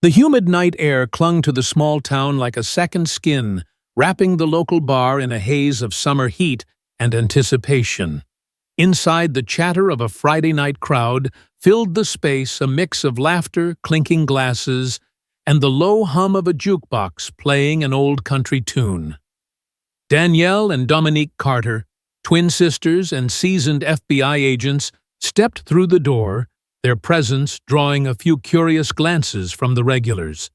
The humid night air clung to the small town like a second skin, wrapping the local bar in a haze of summer heat and anticipation. Inside, the chatter of a Friday night crowd filled the space, a mix of laughter, clinking glasses, and the low hum of a jukebox playing an old country tune. Danielle and Dominique Carter, twin sisters and seasoned FBI agents, stepped through the door, their presence drawing a few curious glances from the regulars.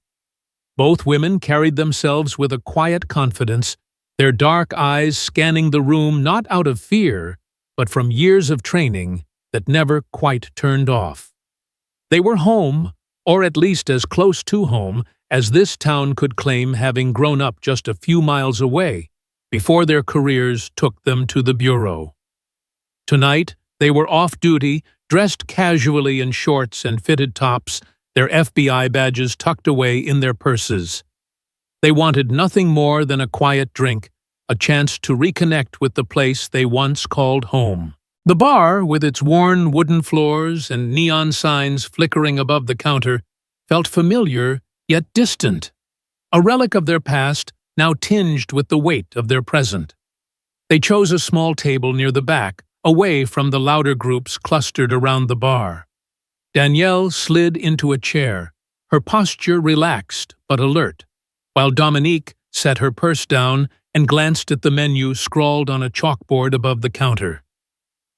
Both women carried themselves with a quiet confidence, their dark eyes scanning the room not out of fear, but from years of training that never quite turned off. They were home, or at least as close to home as this town could claim, having grown up just a few miles away before their careers took them to the bureau. Tonight, they were off-duty, dressed casually in shorts and fitted tops, their FBI badges tucked away in their purses. They wanted nothing more than a quiet drink, a chance to reconnect with the place they once called home. The bar, with its worn wooden floors and neon signs flickering above the counter, felt familiar yet distant, a relic of their past now tinged with the weight of their present. They chose a small table near the back, away from the louder groups clustered around the bar. Danielle slid into a chair, her posture relaxed but alert, while Dominique set her purse down and glanced at the menu scrawled on a chalkboard above the counter.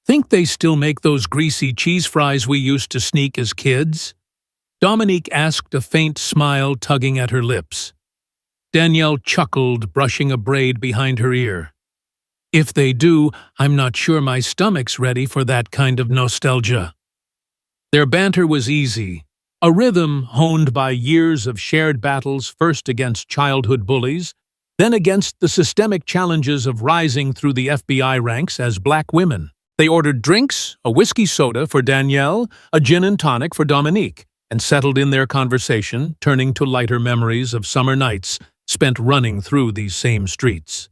"Think they still make those greasy cheese fries we used to sneak as kids?" Dominique asked, a faint smile tugging at her lips. Danielle chuckled, brushing a braid behind her ear. "If they do, I'm not sure my stomach's ready for that kind of nostalgia." Their banter was easy, a rhythm honed by years of shared battles, first against childhood bullies, then against the systemic challenges of rising through the FBI ranks as Black women. They ordered drinks, a whiskey soda for Danielle, a gin and tonic for Dominique, and settled in their conversation, turning to lighter memories of summer nights spent running through these same streets.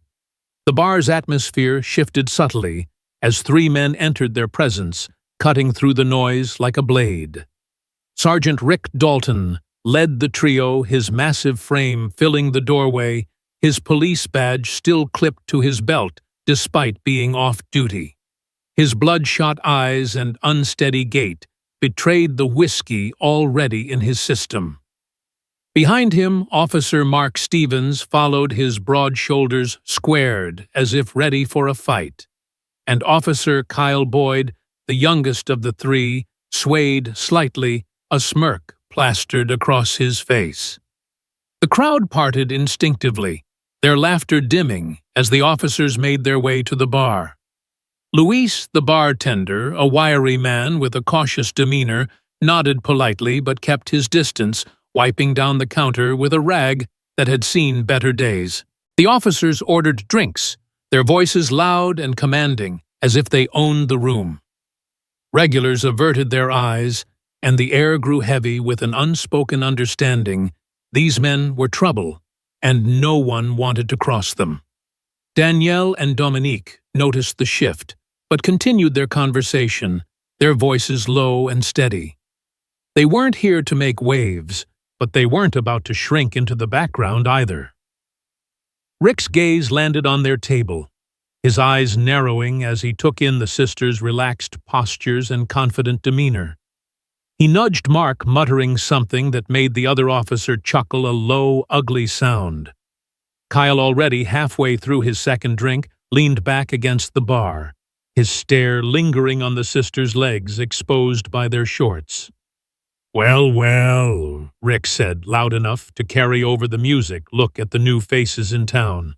The bar's atmosphere shifted subtly as three men entered their presence, cutting through the noise like a blade. Sergeant Rick Dalton led the trio, his massive frame filling the doorway, his police badge still clipped to his belt despite being off-duty. His bloodshot eyes and unsteady gait betrayed the whiskey already in his system. Behind him, Officer Mark Stevens followed, his broad shoulders squared as if ready for a fight, and Officer Kyle Boyd, the youngest of the three, swayed slightly, a smirk plastered across his face. The crowd parted instinctively, their laughter dimming as the officers made their way to the bar. Luis, the bartender, a wiry man with a cautious demeanor, nodded politely but kept his distance, wiping down the counter with a rag that had seen better days. The officers ordered drinks, their voices loud and commanding, as if they owned the room. Regulars averted their eyes, and the air grew heavy with an unspoken understanding. These men were trouble, and no one wanted to cross them. Danielle and Dominique noticed the shift, but continued their conversation, their voices low and steady. They weren't here to make waves, but they weren't about to shrink into the background either. Rick's gaze landed on their table, his eyes narrowing as he took in the sisters' relaxed postures and confident demeanor. He nudged Mark, muttering something that made the other officer chuckle, a low, ugly sound. Kyle, already halfway through his second drink, leaned back against the bar, his stare lingering on the sisters' legs exposed by their shorts. "Well, well," Rick said, loud enough to carry over the music. "Look at the new faces in town."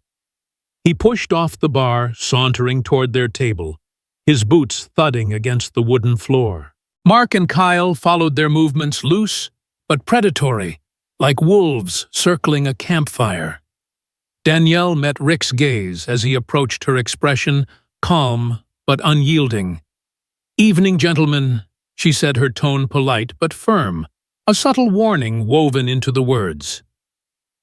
He pushed off the bar, sauntering toward their table, his boots thudding against the wooden floor. Mark and Kyle followed their movements, loose but predatory, like wolves circling a campfire. Danielle met Rick's gaze as he approached, her expression calm but unyielding. "Evening, gentlemen," she said, her tone polite but firm, a subtle warning woven into the words.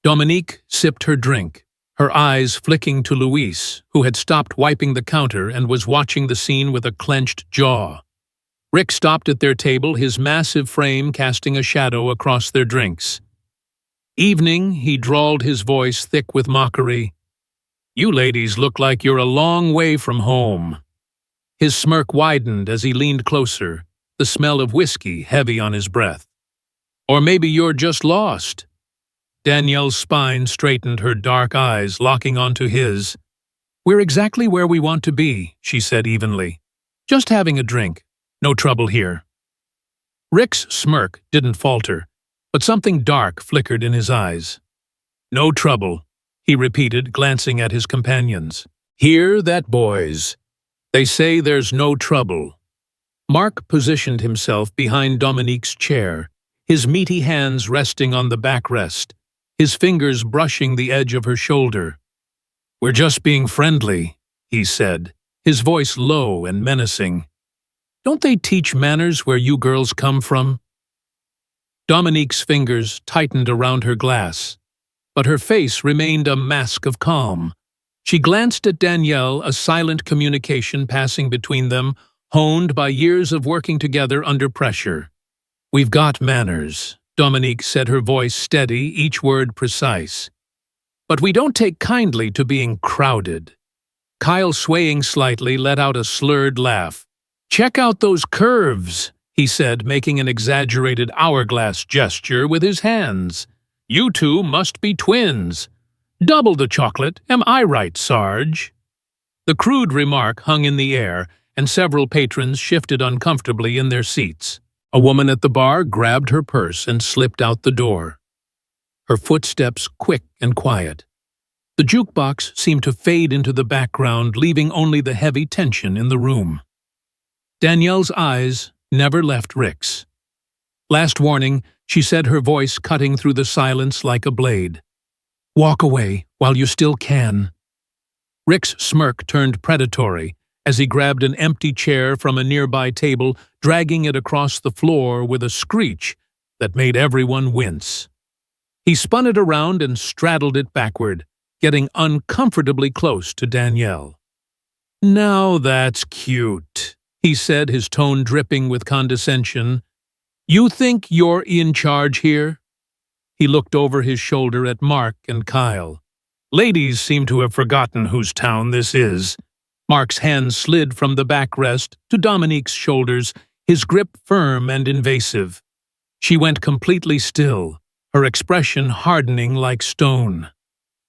Dominique sipped her drink, her eyes flicking to Luis, who had stopped wiping the counter and was watching the scene with a clenched jaw. Rick stopped at their table, his massive frame casting a shadow across their drinks. Evening, he drawled, his voice thick with mockery. You ladies look like you're a long way from home. His smirk widened as he leaned closer, the smell of whiskey heavy on his breath. Or maybe you're just lost. Danielle's spine straightened, her dark eyes locking onto his. We're exactly where we want to be, she said evenly. Just having a drink. No trouble here. Rick's smirk didn't falter, but something dark flickered in his eyes. No trouble, he repeated, glancing at his companions. Hear that, boys? They say there's no trouble. Mark positioned himself behind Dominique's chair, his meaty hands resting on the backrest, his fingers brushing the edge of her shoulder. We're just being friendly, he said, his voice low and menacing. Don't they teach manners where you girls come from? Dominique's fingers tightened around her glass, but her face remained a mask of calm. She glanced at Danielle, a silent communication passing between them, honed by years of working together under pressure. We've got manners, Dominique said, her voice steady, each word precise. But we don't take kindly to being crowded. Kyle, swaying slightly, let out a slurred laugh. Check out those curves, he said, making an exaggerated hourglass gesture with his hands. You two must be twins. Double the chocolate, am I right, Sarge? The crude remark hung in the air, and several patrons shifted uncomfortably in their seats. A woman at the bar grabbed her purse and slipped out the door, her footsteps quick and quiet. The jukebox seemed to fade into the background, leaving only the heavy tension in the room. Danielle's eyes never left Rick's. Last warning, she said, her voice cutting through the silence like a blade. Walk away while you still can. Rick's smirk turned predatory as he grabbed an empty chair from a nearby table, dragging it across the floor with a screech that made everyone wince. He spun it around and straddled it backward, getting uncomfortably close to Danielle. Now that's cute, he said, his tone dripping with condescension. You think you're in charge here? He looked over his shoulder at Mark and Kyle. Ladies seem to have forgotten whose town this is. Mark's hand slid from the backrest to Dominique's shoulders, his grip firm and invasive. She went completely still, her expression hardening like stone.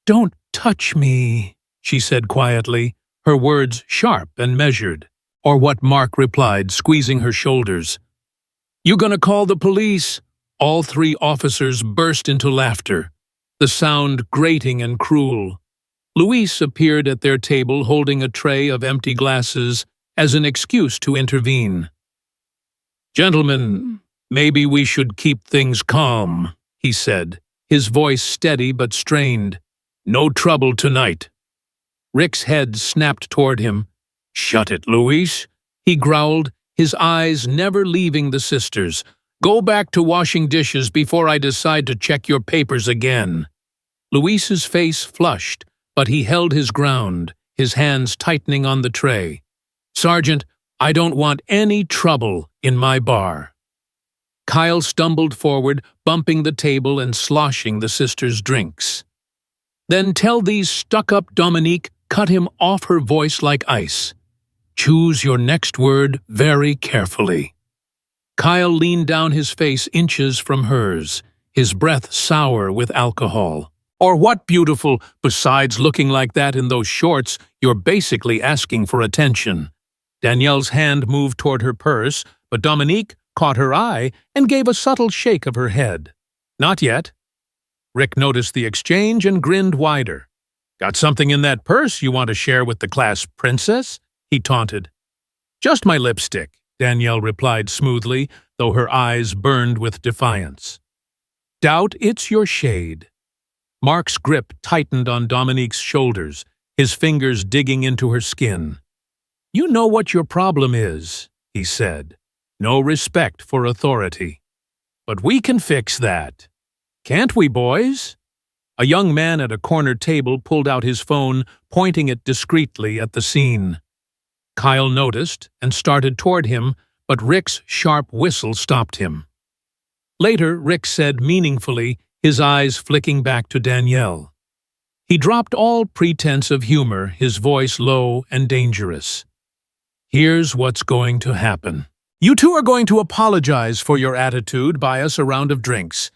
Don't touch me, she said quietly, her words sharp and measured. Or what Mark replied, squeezing her shoulders. You gonna call the police? All three officers burst into laughter, the sound grating and cruel. Luis appeared at their table holding a tray of empty glasses as an excuse to intervene. Gentlemen, maybe we should keep things calm, he said, his voice steady but strained. No trouble tonight. Rick's head snapped toward him. Shut it, Luis, he growled, his eyes never leaving the sisters. Go back to washing dishes before I decide to check your papers again. Luis's face flushed, but he held his ground, his hands tightening on the tray. Sergeant, I don't want any trouble in my bar. Kyle stumbled forward, bumping the table and sloshing the sisters' drinks. Then tell these stuck-up Dominique, cut him off, her voice like ice. Choose your next word very carefully. Kyle leaned down, his face inches from hers, his breath sour with alcohol. Or what, beautiful, besides looking like that in those shorts, you're basically asking for attention. Danielle's hand moved toward her purse, but Dominique caught her eye and gave a subtle shake of her head. Not yet. Rick noticed the exchange and grinned wider. Got something in that purse you want to share with the class princess? He taunted. Just my lipstick, Danielle replied smoothly, though her eyes burned with defiance. Doubt it's your shade. Mark's grip tightened on Dominique's shoulders, his fingers digging into her skin. You know what your problem is, he said. No respect for authority. But we can fix that. Can't we, boys? A young man at a corner table pulled out his phone, pointing it discreetly at the scene. Kyle noticed and started toward him, but Rick's sharp whistle stopped him. Later, Rick said meaningfully, his eyes flicking back to Danielle. He dropped all pretense of humor, his voice low and dangerous. Here's what's going to happen. You two are going to apologize for your attitude, buy us a round of drinks.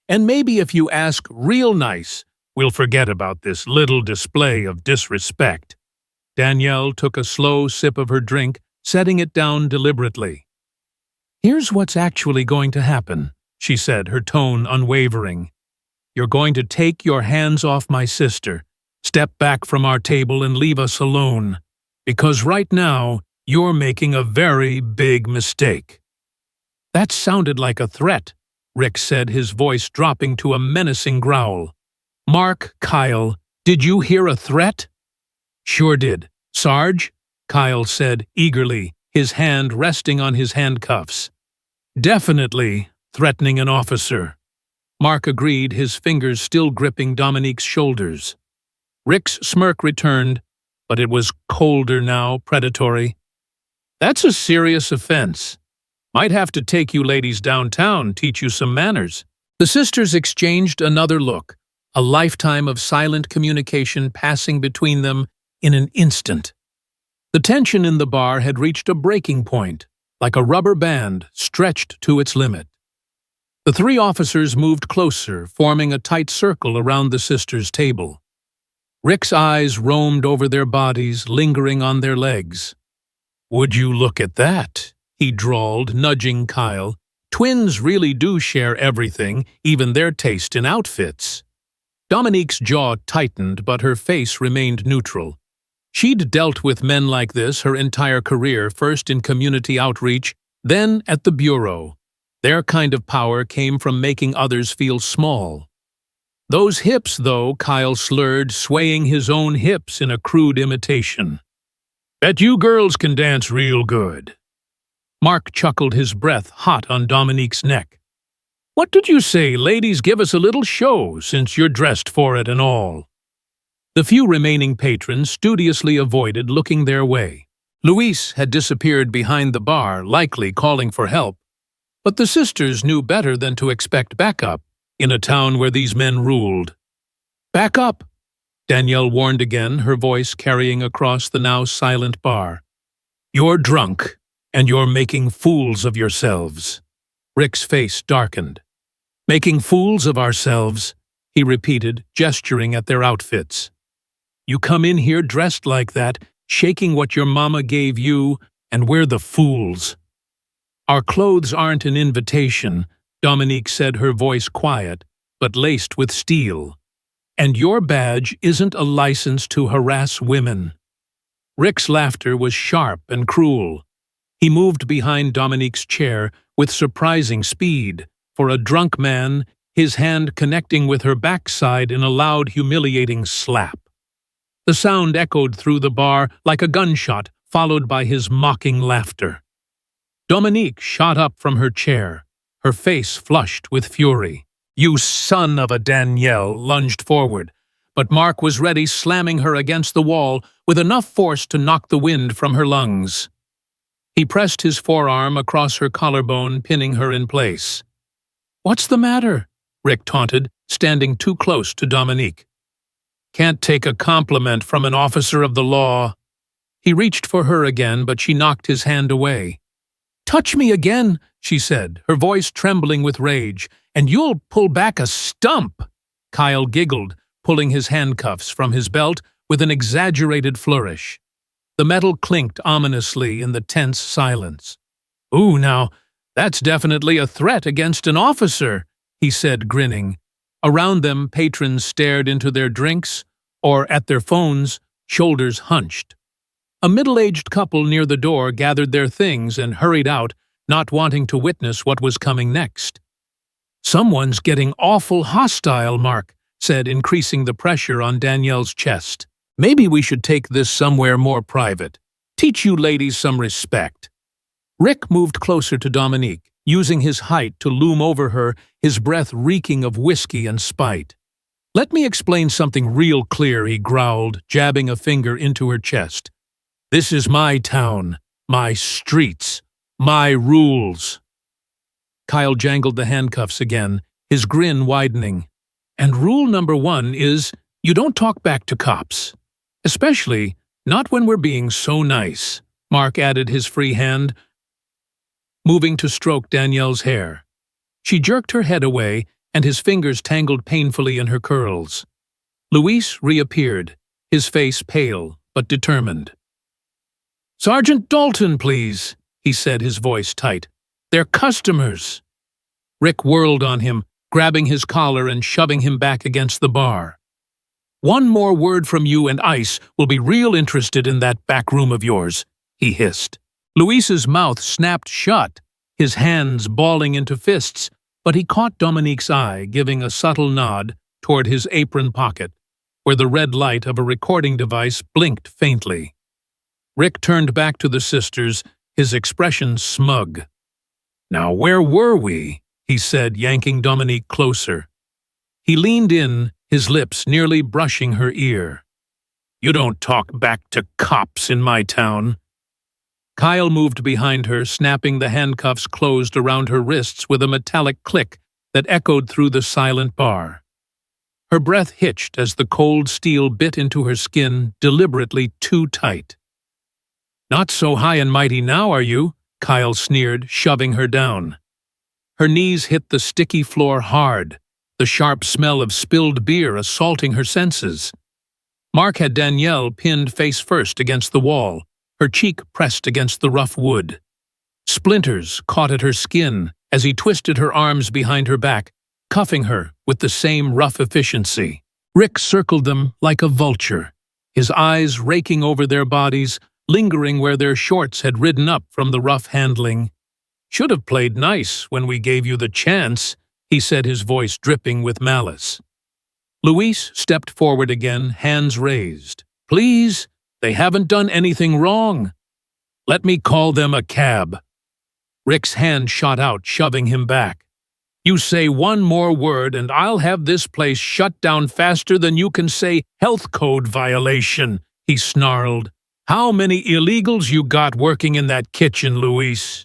And maybe if you ask real nice, we'll forget about this little display of disrespect. Danielle took a slow sip of her drink, setting it down deliberately. Here's what's actually going to happen, she said, her tone unwavering. You're going to take your hands off my sister, step back from our table and leave us alone. Because right now, you're making a very big mistake. That sounded like a threat, Rick said, his voice dropping to a menacing growl. Mark, Kyle, did you hear a threat? Sure did, Sarge, Kyle said eagerly, his hand resting on his handcuffs. Definitely threatening an officer. Mark agreed, his fingers still gripping Dominique's shoulders. Rick's smirk returned, but it was colder now, predatory. That's a serious offense. Might have to take you ladies downtown, teach you some manners. The sisters exchanged another look, a lifetime of silent communication passing between them in an instant. The tension in the bar had reached a breaking point, like a rubber band stretched to its limit. The three officers moved closer, forming a tight circle around the sisters' table. Rick's eyes roamed over their bodies, lingering on their legs. Would you look at that? He drawled, nudging Kyle. Twins really do share everything, even their taste in outfits. Dominique's jaw tightened, but her face remained neutral. She'd dealt with men like this her entire career, first in community outreach, then at the Bureau. Their kind of power came from making others feel small. Those hips, though, Kyle slurred, swaying his own hips in a crude imitation. Bet you girls can dance real good. Mark chuckled, his breath hot on Dominique's neck. What did you say, ladies? Give us a little show, since you're dressed for it and all. The few remaining patrons studiously avoided looking their way. Luis had disappeared behind the bar, likely calling for help. But the sisters knew better than to expect backup in a town where these men ruled. Back up, Danielle warned again, her voice carrying across the now silent bar. You're drunk, and you're making fools of yourselves. Rick's face darkened. Making fools of ourselves, he repeated, gesturing at their outfits. You come in here dressed like that, shaking what your mama gave you, and we're the fools. Our clothes aren't an invitation, Dominique said, her voice quiet, but laced with steel. And your badge isn't a license to harass women. Rick's laughter was sharp and cruel. He moved behind Dominique's chair with surprising speed, for a drunk man, his hand connecting with her backside in a loud, humiliating slap. The sound echoed through the bar like a gunshot, followed by his mocking laughter. Dominique shot up from her chair, her face flushed with fury. You son of a Danielle lunged forward, but Mark was ready, slamming her against the wall with enough force to knock the wind from her lungs. He pressed his forearm across her collarbone, pinning her in place. What's the matter? Rick taunted, standing too close to Dominique. Can't take a compliment from an officer of the law. He reached for her again, but she knocked his hand away. Touch me again, she said, her voice trembling with rage, and you'll pull back a stump. Kyle giggled, pulling his handcuffs from his belt with an exaggerated flourish. The metal clinked ominously in the tense silence. Ooh, now, that's definitely a threat against an officer, he said, grinning. Around them, patrons stared into their drinks or at their phones, shoulders hunched. A middle-aged couple near the door gathered their things and hurried out, not wanting to witness what was coming next. Someone's getting awful hostile, Mark said, increasing the pressure on Danielle's chest. Maybe we should take this somewhere more private. Teach you ladies some respect. Rick moved closer to Dominique, using his height to loom over her, his breath reeking of whiskey and spite. Let me explain something real clear, he growled, jabbing a finger into her chest. This is my town, my streets, my rules. Kyle jangled the handcuffs again, his grin widening. And rule number 1 is you don't talk back to cops. Especially not when we're being so nice. Mark added his free hand, moving to stroke Danielle's hair. She jerked her head away, and his fingers tangled painfully in her curls. Luis reappeared, his face pale but determined. "Sergeant Dalton, please," he said, his voice tight. "They're customers." Rick whirled on him, grabbing his collar and shoving him back against the bar. "One more word from you and Ice will be real interested in that back room of yours," he hissed. Luis's mouth snapped shut, his hands balling into fists, but he caught Dominique's eye, giving a subtle nod toward his apron pocket, where the red light of a recording device blinked faintly. Rick turned back to the sisters, his expression smug. "Now where were we?" he said, yanking Dominique closer. He leaned in, his lips nearly brushing her ear. "You don't talk back to cops in my town." Kyle moved behind her, snapping the handcuffs closed around her wrists with a metallic click that echoed through the silent bar. Her breath hitched as the cold steel bit into her skin, deliberately too tight. "Not so high and mighty now, are you?" Kyle sneered, shoving her down. Her knees hit the sticky floor hard, the sharp smell of spilled beer assaulting her senses. Mark had Danielle pinned face first against the wall, her cheek pressed against the rough wood. Splinters caught at her skin as he twisted her arms behind her back, cuffing her with the same rough efficiency. Rick circled them like a vulture, his eyes raking over their bodies, lingering where their shorts had ridden up from the rough handling. "Should have played nice when we gave you the chance," he said, his voice dripping with malice. Luis stepped forward again, hands raised. "Please, they haven't done anything wrong. Let me call them a cab." Rick's hand shot out, shoving him back. "You say one more word and I'll have this place shut down faster than you can say health code violation," he snarled. "How many illegals you got working in that kitchen, Luis?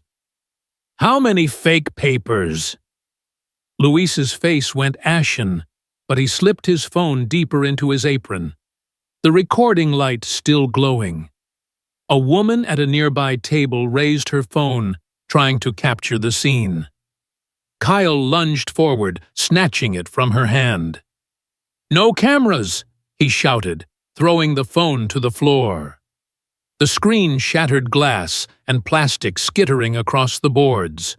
How many fake papers?" Luis's face went ashen, but he slipped his phone deeper into his apron, the recording light still glowing. A woman at a nearby table raised her phone, trying to capture the scene. Kyle lunged forward, snatching it from her hand. "No cameras!" he shouted, throwing the phone to the floor. The screen shattered glass and plastic skittering across the boards.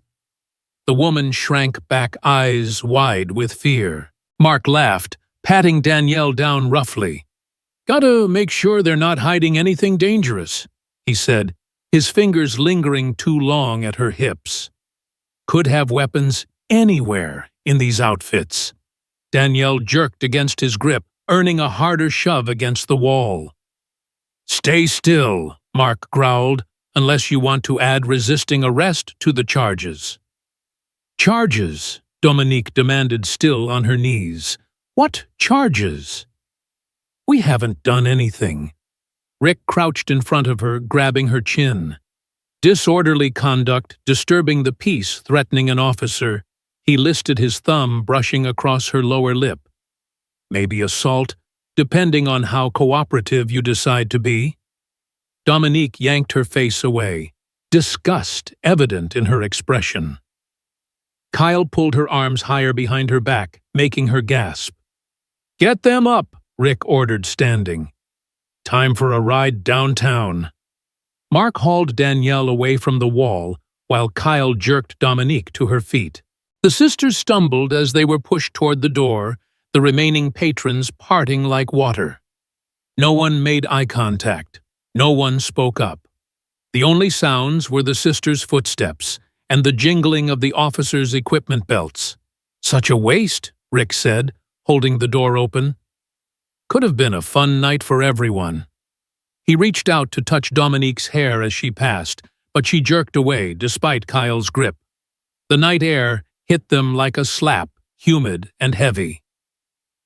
The woman shrank back, eyes wide with fear. Mark laughed, patting Danielle down roughly. "Gotta make sure they're not hiding anything dangerous," he said, his fingers lingering too long at her hips. "Could have weapons anywhere in these outfits." Danielle jerked against his grip, earning a harder shove against the wall. "Stay still," Mark growled, "unless you want to add resisting arrest to the charges." "Charges?" Dominique demanded, still on her knees. "What charges?" "We haven't done anything." Rick crouched in front of her, grabbing her chin. "Disorderly conduct, disturbing the peace, threatening an officer." He listed his thumb, brushing across her lower lip. "Maybe assault, depending on how cooperative you decide to be." Dominique yanked her face away, disgust evident in her expression. Kyle pulled her arms higher behind her back, making her gasp. "Get them up," Rick ordered, standing. "Time for a ride downtown." Mark hauled Danielle away from the wall, while Kyle jerked Dominique to her feet. The sisters stumbled as they were pushed toward the door, the remaining patrons parting like water. No one made eye contact. No one spoke up. The only sounds were the sisters' footsteps and the jingling of the officers' equipment belts. "Such a waste," Rick said, holding the door open. "Could have been a fun night for everyone." He reached out to touch Dominique's hair as she passed, but she jerked away despite Kyle's grip. The night air hit them like a slap, humid and heavy.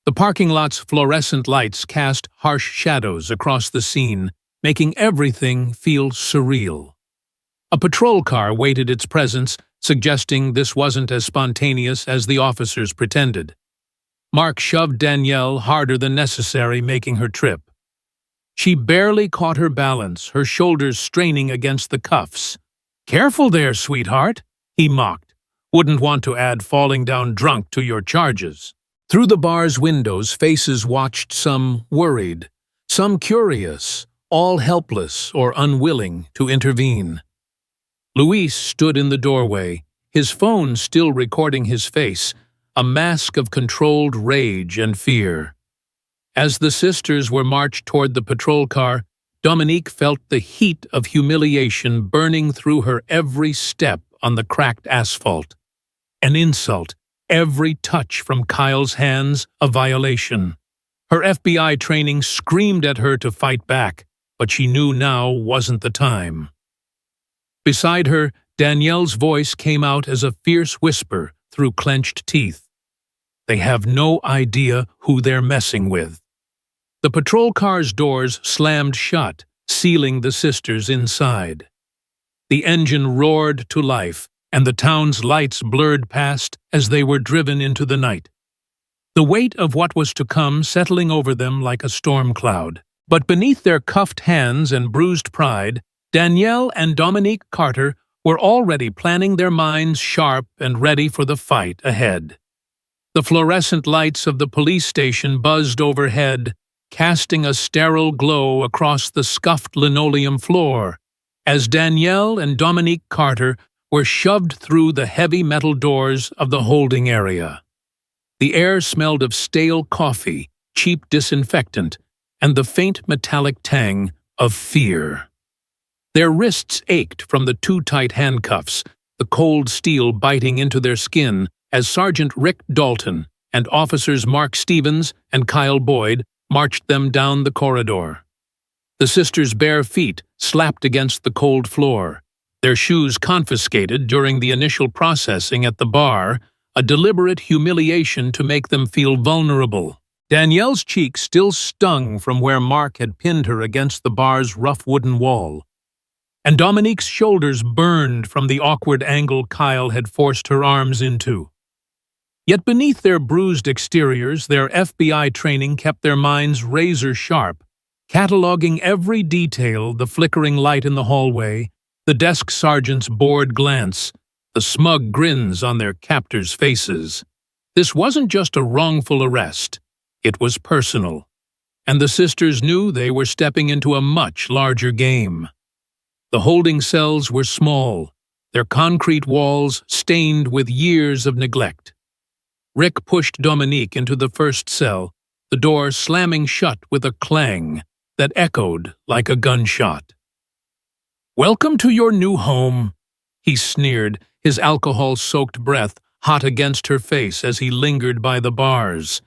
The parking lot's fluorescent lights cast harsh shadows across the scene, making everything feel surreal. A patrol car waited its presence, suggesting this wasn't as spontaneous as the officers pretended. Mark shoved Danielle harder than necessary, making her trip. She barely caught her balance, her shoulders straining against the cuffs. "Careful there, sweetheart," he mocked. "Wouldn't want to add falling down drunk to your charges." Through the bar's windows, faces watched, some worried, some curious, all helpless or unwilling to intervene. Luis stood in the doorway, his phone still recording his face, a mask of controlled rage and fear. As the sisters were marched toward the patrol car, Dominique felt the heat of humiliation burning through her every step on the cracked asphalt. An insult, every touch from Kyle's hands a violation. Her FBI training screamed at her to fight back, but she knew now wasn't the time. Beside her, Danielle's voice came out as a fierce whisper through clenched teeth. "They have no idea who they're messing with." The patrol car's doors slammed shut, sealing the sisters inside. The engine roared to life, and the town's lights blurred past as they were driven into the night. The weight of what was to come settling over them like a storm cloud. But beneath their cuffed hands and bruised pride, Danielle and Dominique Carter were already planning, their minds sharp and ready for the fight ahead. The fluorescent lights of the police station buzzed overhead, casting a sterile glow across the scuffed linoleum floor, as Danielle and Dominique Carter were shoved through the heavy metal doors of the holding area. The air smelled of stale coffee, cheap disinfectant, and the faint metallic tang of fear. Their wrists ached from the too tight handcuffs, the cold steel biting into their skin as Sergeant Rick Dalton and officers Mark Stevens and Kyle Boyd marched them down the corridor. The sisters' bare feet slapped against the cold floor, their shoes confiscated during the initial processing at the bar, a deliberate humiliation to make them feel vulnerable. Danielle's cheek still stung from where Mark had pinned her against the bar's rough wooden wall, and Dominique's shoulders burned from the awkward angle Kyle had forced her arms into. Yet beneath their bruised exteriors, their FBI training kept their minds razor-sharp, cataloging every detail: the flickering light in the hallway, the desk sergeant's bored glance, the smug grins on their captors' faces. This wasn't just a wrongful arrest. It was personal, and the sisters knew they were stepping into a much larger game. The holding cells were small, their concrete walls stained with years of neglect. Rick pushed Dominique into the first cell, the door slamming shut with a clang that echoed like a gunshot. "Welcome to your new home," he sneered, his alcohol-soaked breath hot against her face as he lingered by the bars.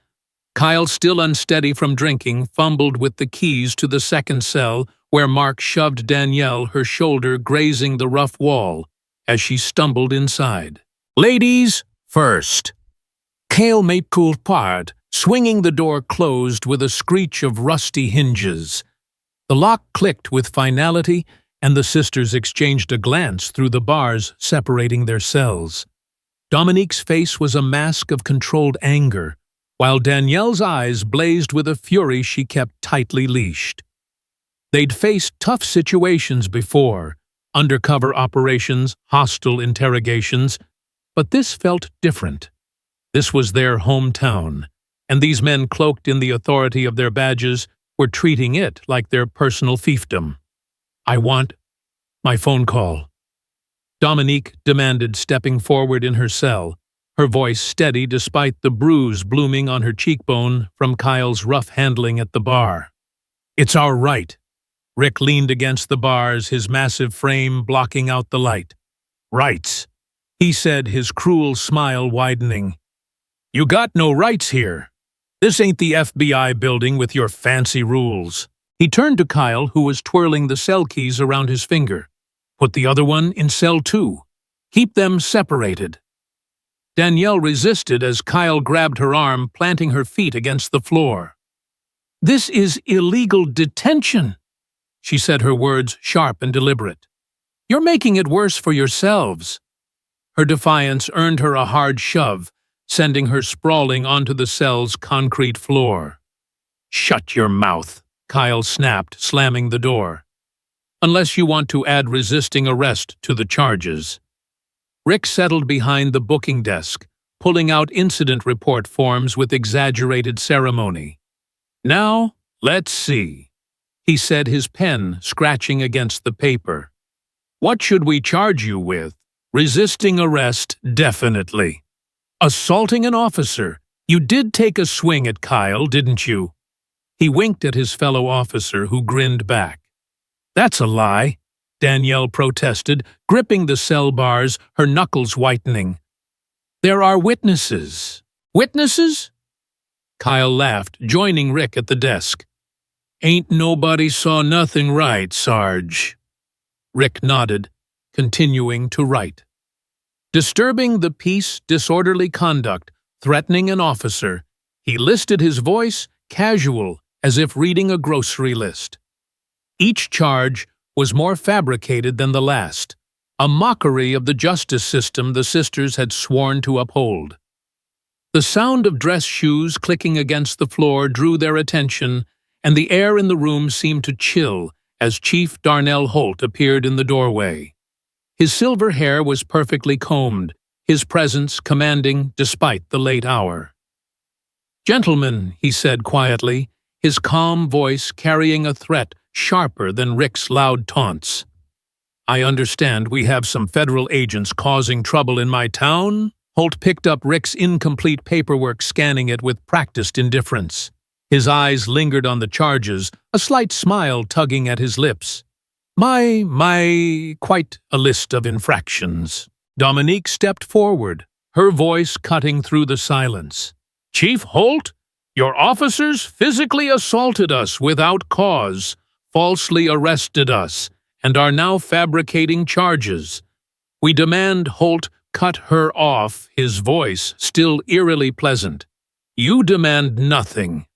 Kyle, still unsteady from drinking, fumbled with the keys to the second cell, where Mark shoved Danielle, her shoulder grazing the rough wall, as she stumbled inside. "Ladies first." Kale made cool part, swinging the door closed with a screech of rusty hinges. The lock clicked with finality, and the sisters exchanged a glance through the bars separating their cells. Dominique's face was a mask of controlled anger, while Danielle's eyes blazed with a fury she kept tightly leashed. They'd faced tough situations before, undercover operations, hostile interrogations, but this felt different. This was their hometown, and these men, cloaked in the authority of their badges, were treating it like their personal fiefdom. "I want my phone call," Dominique demanded, stepping forward in her cell, her voice steady despite the bruise blooming on her cheekbone from Kyle's rough handling at the bar. "It's our right." Rick leaned against the bars, his massive frame blocking out the light. "Rights," he said, his cruel smile widening. "You got no rights here. This ain't the FBI building with your fancy rules." He turned to Kyle, who was twirling the cell keys around his finger. "Put the other one in cell 2. Keep them separated." Danielle resisted as Kyle grabbed her arm, planting her feet against the floor. "This is illegal detention," she said, her words sharp and deliberate. "You're making it worse for yourselves." Her defiance earned her a hard shove, sending her sprawling onto the cell's concrete floor. "Shut your mouth," Kyle snapped, slamming the door. "Unless you want to add resisting arrest to the charges." Rick settled behind the booking desk, pulling out incident report forms with exaggerated ceremony. "Now, let's see," he said, his pen scratching against the paper. "What should we charge you with? Resisting arrest, definitely. Assaulting an officer. You did take a swing at Kyle, didn't you?" He winked at his fellow officer, who grinned back. "That's a lie," Danielle protested, gripping the cell bars, her knuckles whitening. "There are witnesses." "Witnesses?" Kyle laughed, joining Rick at the desk. "Ain't nobody saw nothing right, Sarge." Rick nodded, continuing to write. Disturbing the peace, disorderly conduct, threatening an officer. He listed his voice, casual, as if reading a grocery list. Each charge was more fabricated than the last, a mockery of the justice system the sisters had sworn to uphold. The sound of dress shoes clicking against the floor drew their attention, and the air in the room seemed to chill as Chief Darnell Holt appeared in the doorway. His silver hair was perfectly combed, his presence commanding despite the late hour. "Gentlemen," he said quietly, his calm voice carrying a threat sharper than Rick's loud taunts. "I understand we have some federal agents causing trouble in my town." Holt picked up Rick's incomplete paperwork, scanning it with practiced indifference. His eyes lingered on the charges, a slight smile tugging at his lips. Quite a list of infractions." Dominique stepped forward, her voice cutting through the silence. "Chief Holt, your officers physically assaulted us without cause, falsely arrested us, and are now fabricating charges. We demand Holt cut her off," his voice still eerily pleasant. "You demand nothing."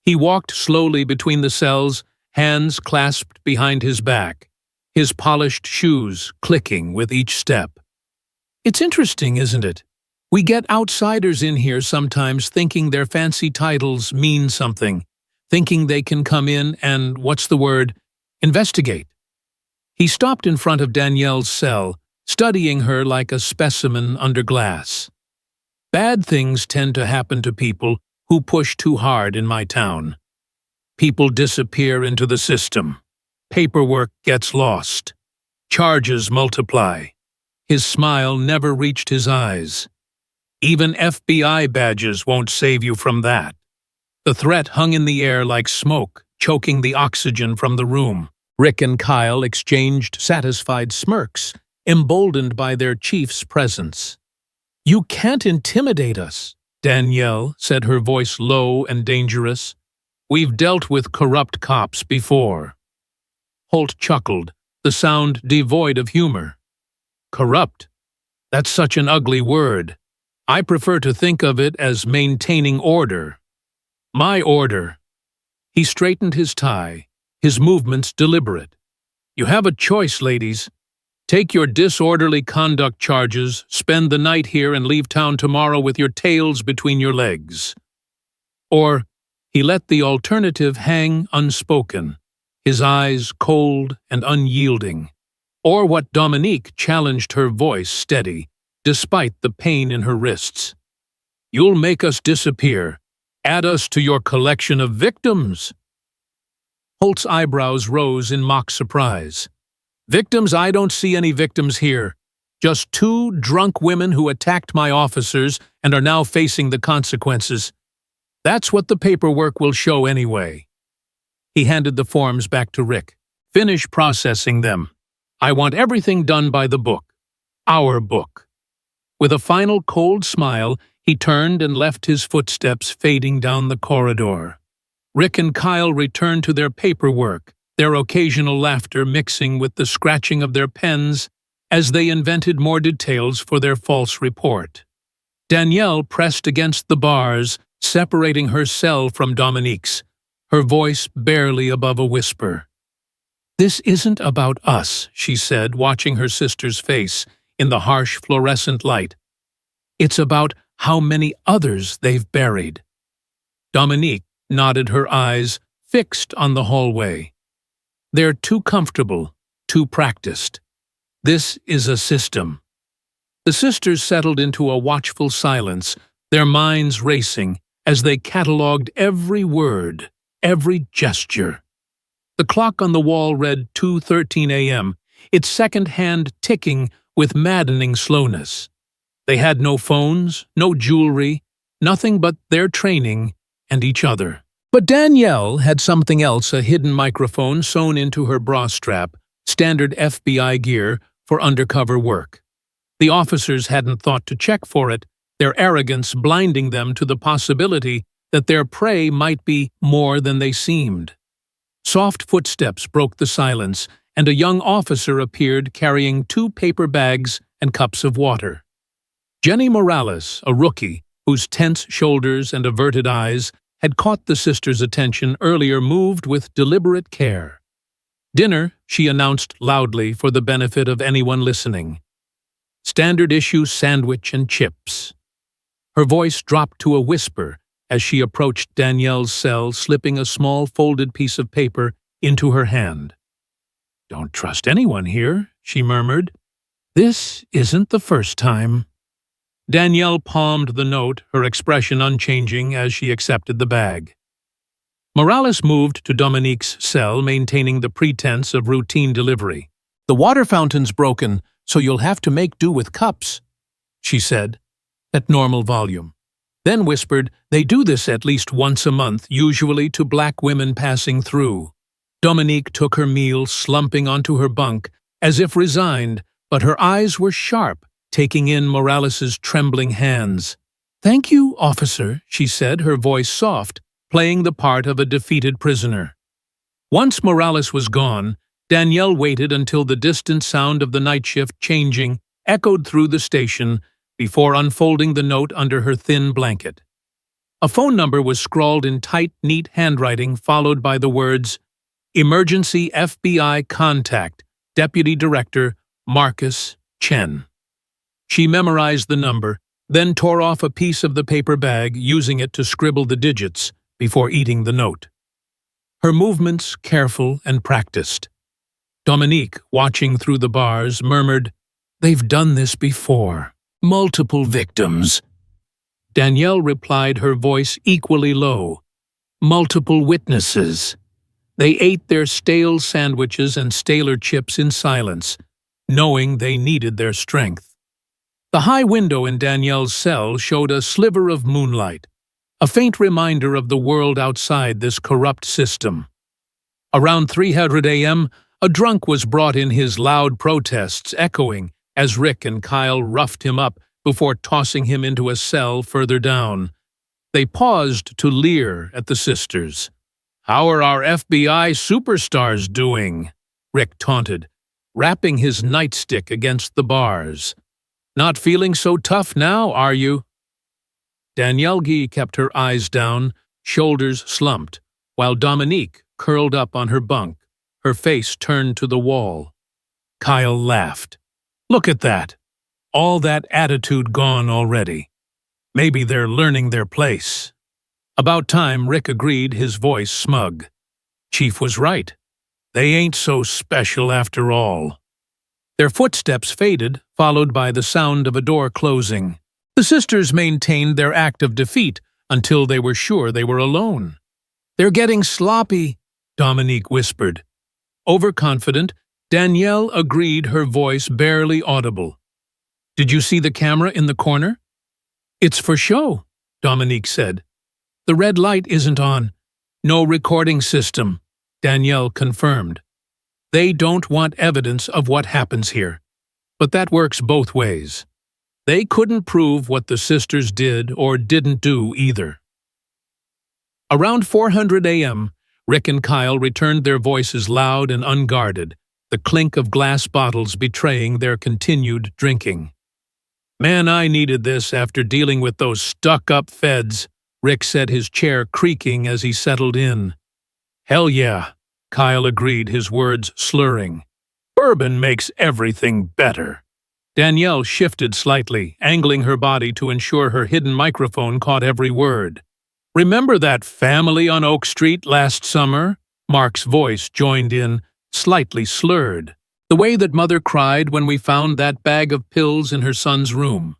He walked slowly between the cells, hands clasped behind his back, his polished shoes clicking with each step. "It's interesting, isn't it? We get outsiders in here sometimes thinking their fancy titles mean something, thinking they can come in and, investigate." He stopped in front of Danielle's cell, studying her like a specimen under glass. "Bad things tend to happen to people who push too hard in my town. People disappear into the system. Paperwork gets lost. Charges multiply." His smile never reached his eyes. "Even FBI badges won't save you from that." The threat hung in the air like smoke, choking the oxygen from the room. Rick and Kyle exchanged satisfied smirks, emboldened by their chief's presence. "You can't intimidate us," Danielle said, her voice low and dangerous. "We've dealt with corrupt cops before." Holt chuckled, the sound devoid of humor. "Corrupt? That's such an ugly word. I prefer to think of it as maintaining order. My order." He straightened his tie, his movements deliberate. "You have a choice, ladies. Take your disorderly conduct charges, spend the night here, and leave town tomorrow with your tails between your legs. Or," he let the alternative hang unspoken, his eyes cold and unyielding. Or what Dominique challenged, her voice steady, despite the pain in her wrists. "You'll make us disappear. Add us to your collection of victims." Holt's eyebrows rose in mock surprise. "Victims? I don't see any victims here. Just two drunk women who attacked my officers and are now facing the consequences. That's what the paperwork will show anyway." He handed the forms back to Rick. "Finish processing them. I want everything done by the book. Our book." With a final cold smile, he turned and left, his footsteps fading down the corridor. Rick and Kyle returned to their paperwork, their occasional laughter mixing with the scratching of their pens as they invented more details for their false report. Danielle pressed against the bars, separating her cell from Dominique's, her voice barely above a whisper. "This isn't about us," she said, watching her sister's face in the harsh fluorescent light. "It's about how many others they've buried. Dominique nodded, her eyes fixed on the hallway. They're too comfortable, too practiced. This is a system. The sisters settled into a watchful silence, their minds racing as they catalogued every word, every gesture. The clock on the wall read 2:13 a.m., its second hand ticking with maddening slowness. They had no phones, no jewelry, nothing but their training and each other. But Danielle had something else, a hidden microphone sewn into her bra strap, standard FBI gear for undercover work. The officers hadn't thought to check for it, their arrogance blinding them to the possibility that their prey might be more than they seemed. Soft footsteps broke the silence, and a young officer appeared carrying 2 paper bags and cups of water. Jenny Morales, a rookie, whose tense shoulders and averted eyes had caught the sisters' attention earlier, moved with deliberate care. Dinner, she announced loudly for the benefit of anyone listening. Standard issue sandwich and chips. Her voice dropped to a whisper as she approached Danielle's cell, slipping a small folded piece of paper into her hand. "Don't trust anyone here," she murmured. "This isn't the first time." Danielle palmed the note, her expression unchanging as she accepted the bag. Morales moved to Dominique's cell, maintaining the pretense of routine delivery. "The water fountain's broken, so you'll have to make do with cups," she said, at normal volume. Then whispered, "They do this at least once a month, usually to Black women passing through." Dominique took her meal, slumping onto her bunk, as if resigned, but her eyes were sharp, taking in Morales's trembling hands. "Thank you, officer," she said, her voice soft, playing the part of a defeated prisoner. Once Morales was gone, Danielle waited until the distant sound of the night shift changing echoed through the station before unfolding the note under her thin blanket. A phone number was scrawled in tight, neat handwriting, followed by the words, "Emergency FBI contact, Deputy Director Marcus Chen." She memorized the number, then tore off a piece of the paper bag, using it to scribble the digits before eating the note. Her movements careful and practiced. Dominique, watching through the bars, murmured, "They've done this before. Multiple victims." Danielle replied, her voice equally low, "Multiple witnesses." They ate their stale sandwiches and staler chips in silence, knowing they needed their strength. The high window in Danielle's cell showed a sliver of moonlight, a faint reminder of the world outside this corrupt system. Around 3:00 a.m., a drunk was brought in, his loud protests echoing as Rick and Kyle roughed him up before tossing him into a cell further down. They paused to leer at the sisters. "How are our FBI superstars doing?" Rick taunted, rapping his nightstick against the bars. "Not feeling so tough now, are you?" Danielle Guy kept her eyes down, shoulders slumped, while Dominique curled up on her bunk, her face turned to the wall. Kyle laughed. "Look at that. All that attitude gone already. Maybe they're learning their place." "About time," Rick agreed, his voice smug. Chief was right. They ain't so special after all. Their footsteps faded, followed by the sound of a door closing. The sisters maintained their act of defeat until they were sure they were alone. "They're getting sloppy," Dominique whispered. Overconfident, Danielle agreed, her voice barely audible. "Did you see the camera in the corner?" "It's for show," Dominique said. "The red light isn't on. No recording system," Danielle confirmed. "They don't want evidence of what happens here. But that works both ways. They couldn't prove what the sisters did or didn't do either." Around 4:00 a.m., Rick and Kyle returned, their voices loud and unguarded, the clink of glass bottles betraying their continued drinking. "Man, I needed this after dealing with those stuck-up feds," Rick said, his chair creaking as he settled in. "Hell yeah," Kyle agreed, his words slurring. "Bourbon makes everything better." Danielle shifted slightly, angling her body to ensure her hidden microphone caught every word. "Remember that family on Oak Street last summer?" Mark's voice joined in, slightly slurred. "The way that Mother cried when we found that bag of pills in her son's room."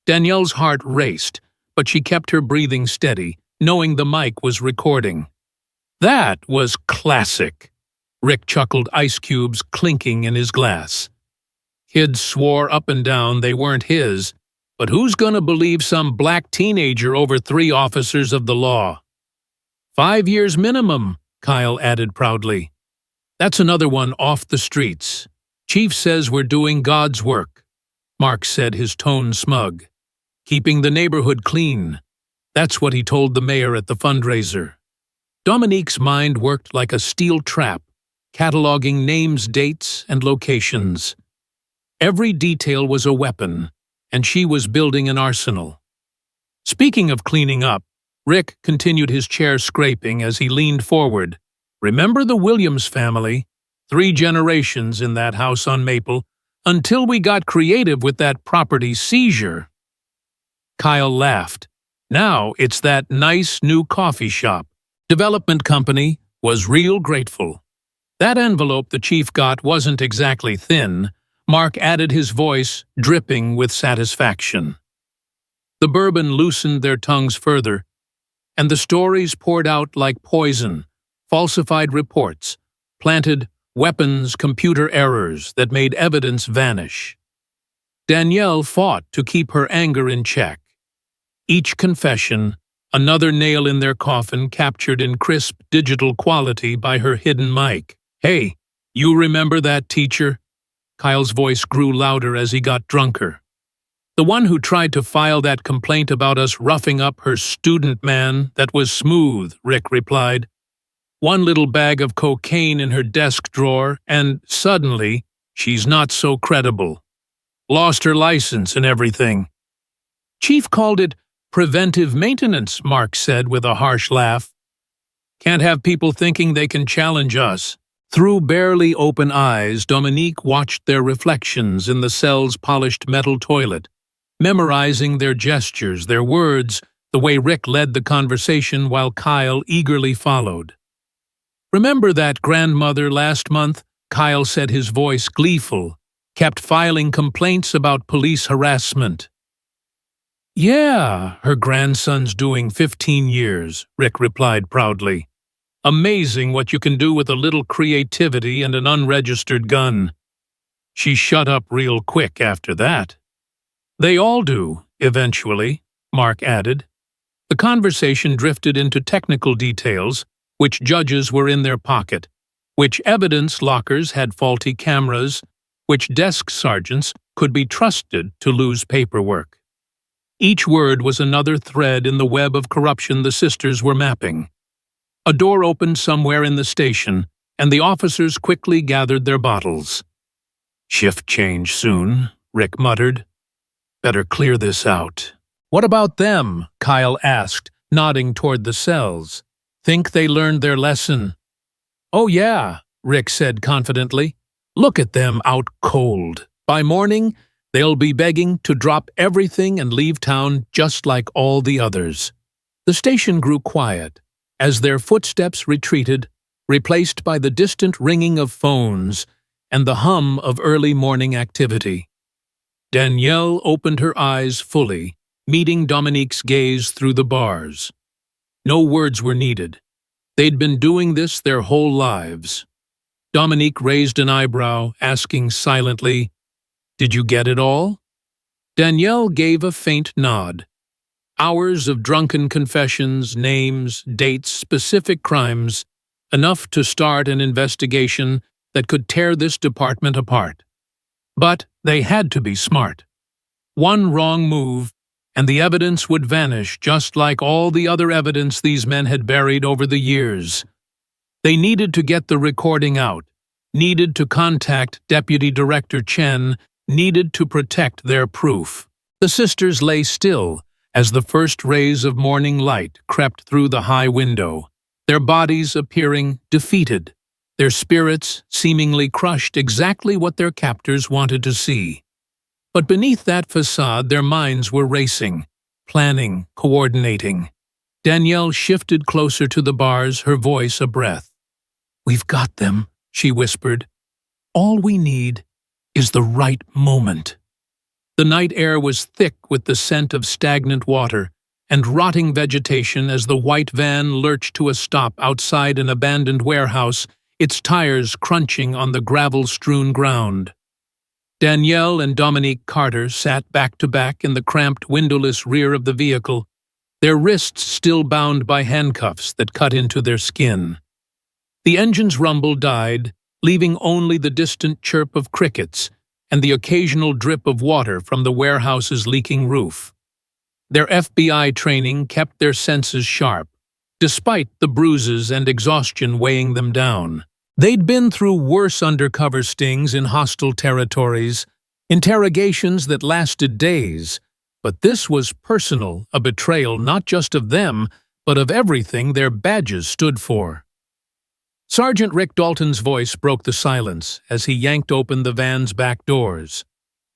Danielle's heart raced, but she kept her breathing steady, knowing the mic was recording. "That was classic," Rick chuckled, ice cubes clinking in his glass. Kids swore up and down they weren't his, but who's gonna believe some black teenager over 3 officers of the law? 5 years minimum, Kyle added proudly. "That's another one off the streets. Chief says we're doing God's work," Mark said, his tone smug. "Keeping the neighborhood clean. That's what he told the mayor at the fundraiser." Dominique's mind worked like a steel trap, cataloging names, dates, and locations. Every detail was a weapon, and she was building an arsenal. Speaking of cleaning up, Rick continued his chair scraping as he leaned forward. "Remember the Williams family? 3 generations in that house on Maple, until we got creative with that property seizure." Kyle laughed. "Now it's that nice new coffee shop. Development company was real grateful." That envelope the chief got wasn't exactly thin. Mark added, his voice dripping with satisfaction. The bourbon loosened their tongues further, and the stories poured out like poison, falsified reports, planted weapons, computer errors that made evidence vanish. Danielle fought to keep her anger in check. Each confession, another nail in their coffin, captured in crisp digital quality by her hidden mic. "Hey, you remember that teacher?" Kyle's voice grew louder as he got drunker. "The one who tried to file that complaint about us roughing up her student man that was smooth," Rick replied. "One little bag of cocaine in her desk drawer, and suddenly, she's not so credible. Lost her license and everything." "Chief called it preventive maintenance," Mark said with a harsh laugh. "Can't have people thinking they can challenge us." Through barely open eyes, Dominique watched their reflections in the cell's polished metal toilet, memorizing their gestures, their words, the way Rick led the conversation while Kyle eagerly followed. "Remember that grandmother last month?" Kyle said, his voice gleeful. "Kept filing complaints about police harassment." "Yeah, her grandson's doing 15 years, Rick replied proudly. "Amazing what you can do with a little creativity and an unregistered gun." She shut up real quick after that. "They all do, eventually," Mark added. The conversation drifted into technical details, which judges were in their pocket, which evidence lockers had faulty cameras, which desk sergeants could be trusted to lose paperwork. Each word was another thread in the web of corruption the sisters were mapping. A door opened somewhere in the station, and the officers quickly gathered their bottles. "Shift change soon," Rick muttered. "Better clear this out." "What about them?" Kyle asked, nodding toward the cells. "Think they learned their lesson?" "Oh yeah," Rick said confidently. "Look at them out cold. By morning, they'll be begging to drop everything and leave town just like all the others." The station grew quiet as their footsteps retreated, replaced by the distant ringing of phones and the hum of early morning activity. Danielle opened her eyes fully, meeting Dominique's gaze through the bars. No words were needed. They'd been doing this their whole lives. Dominique raised an eyebrow, asking silently, "Did you get it all?" Danielle gave a faint nod. Hours of drunken confessions, names, dates, specific crimes, enough to start an investigation that could tear this department apart. But they had to be smart. One wrong move, and the evidence would vanish just like all the other evidence these men had buried over the years. They needed to get the recording out, needed to contact Deputy Director Chen, needed to protect their proof. The sisters lay still as the first rays of morning light crept through the high window, their bodies appearing defeated, their spirits seemingly crushed, exactly what their captors wanted to see. But beneath that facade, their minds were racing, planning, coordinating. Danielle shifted closer to the bars, her voice a breath. "We've got them," she whispered. "All we need is the right moment." The night air was thick with the scent of stagnant water and rotting vegetation as the white van lurched to a stop outside an abandoned warehouse, its tires crunching on the gravel-strewn ground. Danielle and Dominique Carter sat back-to-back in the cramped windowless rear of the vehicle, their wrists still bound by handcuffs that cut into their skin. The engine's rumble died, leaving only the distant chirp of crickets and the occasional drip of water from the warehouse's leaking roof. Their FBI training kept their senses sharp, despite the bruises and exhaustion weighing them down. They'd been through worse undercover stings in hostile territories, interrogations that lasted days, but this was personal, a betrayal not just of them, but of everything their badges stood for. Sergeant Rick Dalton's voice broke the silence as he yanked open the van's back doors.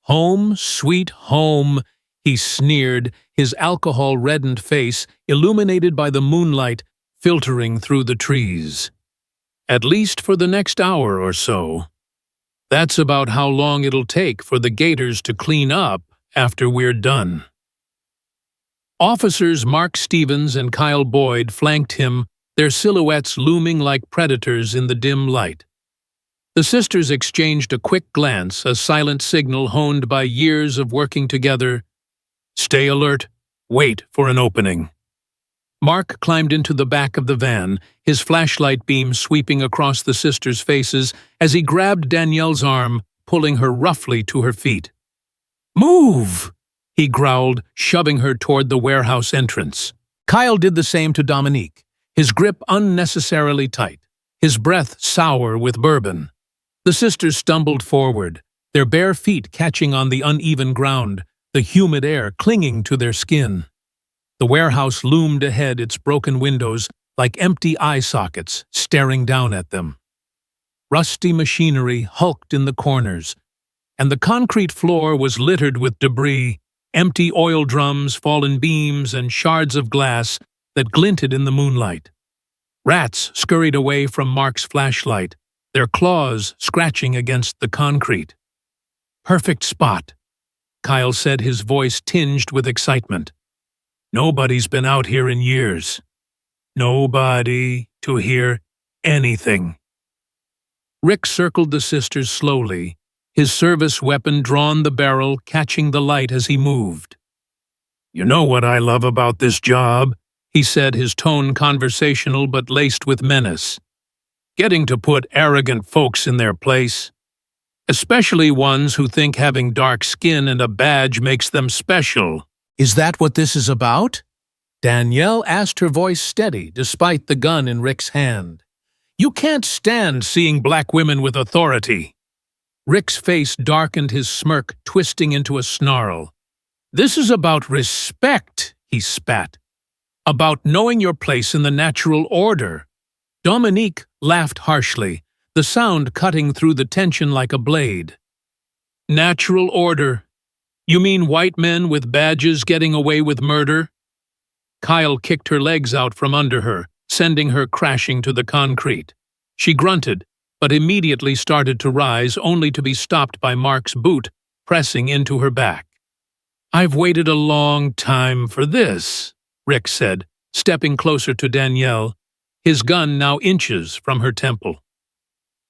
"Home, sweet home," he sneered, his alcohol-reddened face illuminated by the moonlight filtering through the trees. "At least for the next hour or so. That's about how long it'll take for the gators to clean up after we're done." Officers Mark Stevens and Kyle Boyd flanked him, their silhouettes looming like predators in the dim light. The sisters exchanged a quick glance, a silent signal honed by years of working together. "Stay alert. Wait for an opening." Mark climbed into the back of the van, his flashlight beam sweeping across the sisters' faces as he grabbed Danielle's arm, pulling her roughly to her feet. "Move!" he growled, shoving her toward the warehouse entrance. Kyle did the same to Dominique, his grip unnecessarily tight, his breath sour with bourbon. The sisters stumbled forward, their bare feet catching on the uneven ground, the humid air clinging to their skin. The warehouse loomed ahead, its broken windows like empty eye sockets staring down at them. Rusty machinery hulked in the corners, and the concrete floor was littered with debris, empty oil drums, fallen beams, and shards of glass that glinted in the moonlight. Rats scurried away from Mark's flashlight, their claws scratching against the concrete. "Perfect spot," Kyle said, his voice tinged with excitement. "Nobody's been out here in years. Nobody to hear anything." Rick circled the sisters slowly, his service weapon drawn the barrel, catching the light as he moved. "You know what I love about this job," he said, his tone conversational but laced with menace. "Getting to put arrogant folks in their place. Especially ones who think having dark skin and a badge makes them special." "Is that what this is about?" Danielle asked, her voice steady despite the gun in Rick's hand. "You can't stand seeing black women with authority." Rick's face darkened, his smirk twisting into a snarl. "This is about respect," he spat. "About knowing your place in the natural order." Dominique laughed harshly, the sound cutting through the tension like a blade. "Natural order? You mean white men with badges getting away with murder?" Kyle kicked her legs out from under her, sending her crashing to the concrete. She grunted, but immediately started to rise, only to be stopped by Mark's boot pressing into her back. "I've waited a long time for this," Rick said, stepping closer to Danielle, his gun now inches from her temple.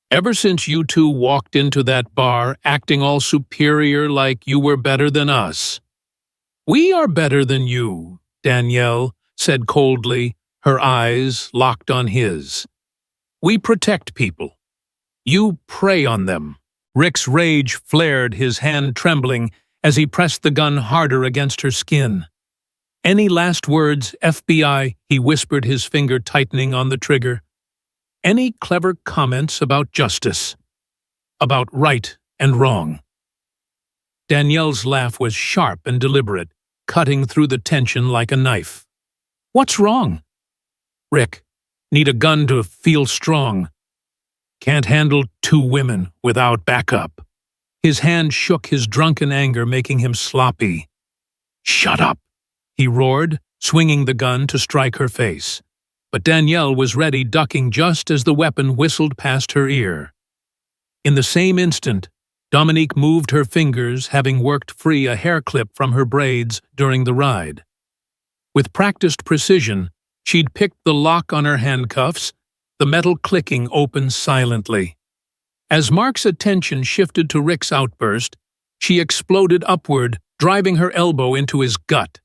"Ever since you two walked into that bar, acting all superior like you were better than us." "We are better than you," Danielle said coldly, her eyes locked on his. "We protect people. You prey on them." Rick's rage flared, his hand trembling as he pressed the gun harder against her skin. "Any last words, FBI?" he whispered, his finger tightening on the trigger. "Any clever comments about justice? About right and wrong?" Danielle's laugh was sharp and deliberate, cutting through the tension like a knife. "What's wrong?" "Rick, need a gun to feel strong. Can't handle two women without backup." His hand shook his drunken anger, making him sloppy. "Shut up," he roared, swinging the gun to strike her face. But Danielle was ready, ducking just as the weapon whistled past her ear. In the same instant, Dominique moved her fingers, having worked free a hair clip from her braids during the ride. With practiced precision, she'd picked the lock on her handcuffs, the metal clicking open silently. As Mark's attention shifted to Rick's outburst, she exploded upward, driving her elbow into his gut.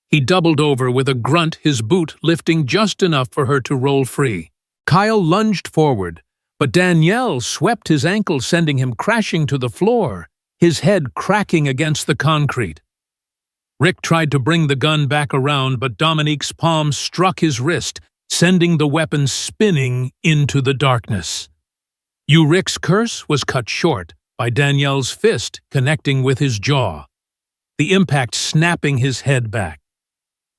He doubled over with a grunt, his boot lifting just enough for her to roll free. Kyle lunged forward, but Danielle swept his ankle, sending him crashing to the floor, his head cracking against the concrete. Rick tried to bring the gun back around, but Dominique's palm struck his wrist, sending the weapon spinning into the darkness. Rick's curse was cut short by Danielle's fist connecting with his jaw, the impact snapping his head back.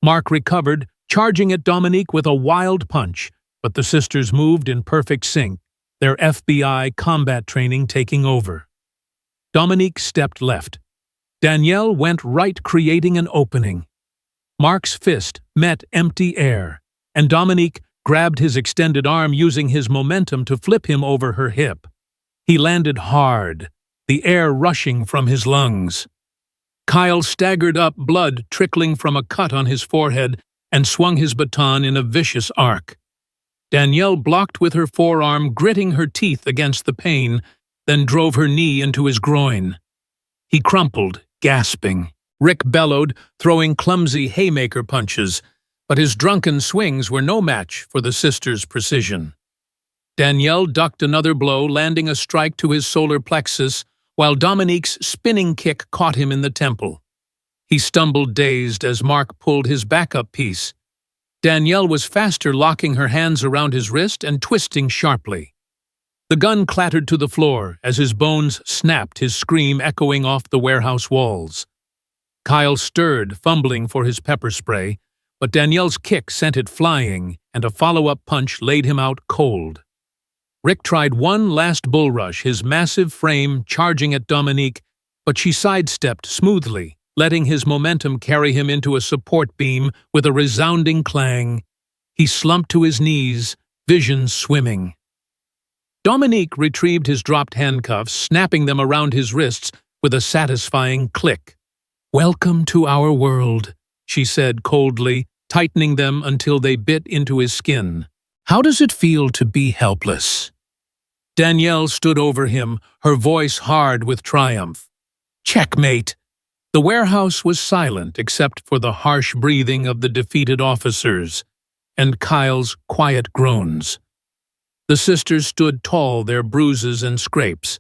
Mark recovered, charging at Dominique with a wild punch, but the sisters moved in perfect sync, their FBI combat training taking over. Dominique stepped left. Danielle went right, creating an opening. Mark's fist met empty air, and Dominique grabbed his extended arm, using his momentum to flip him over her hip. He landed hard, the air rushing from his lungs. Kyle staggered up, blood trickling from a cut on his forehead, and swung his baton in a vicious arc. Danielle blocked with her forearm, gritting her teeth against the pain, then drove her knee into his groin. He crumpled, gasping. Rick bellowed, throwing clumsy haymaker punches, but his drunken swings were no match for the sisters' precision. Danielle ducked another blow, landing a strike to his solar plexus, while Dominique's spinning kick caught him in the temple. He stumbled, dazed, as Mark pulled his backup piece. Danielle was faster, locking her hands around his wrist and twisting sharply. The gun clattered to the floor as his bones snapped, his scream echoing off the warehouse walls. Kyle stirred, fumbling for his pepper spray, but Danielle's kick sent it flying, and a follow-up punch laid him out cold. Rick tried one last bull rush, his massive frame charging at Dominique, but she sidestepped smoothly, letting his momentum carry him into a support beam with a resounding clang. He slumped to his knees, vision swimming. Dominique retrieved his dropped handcuffs, snapping them around his wrists with a satisfying click. "Welcome to our world," she said coldly, tightening them until they bit into his skin. "How does it feel to be helpless?" Danielle stood over him, her voice hard with triumph. "Checkmate." The warehouse was silent except for the harsh breathing of the defeated officers and Kyle's quiet groans. The sisters stood tall, their bruises and scrapes,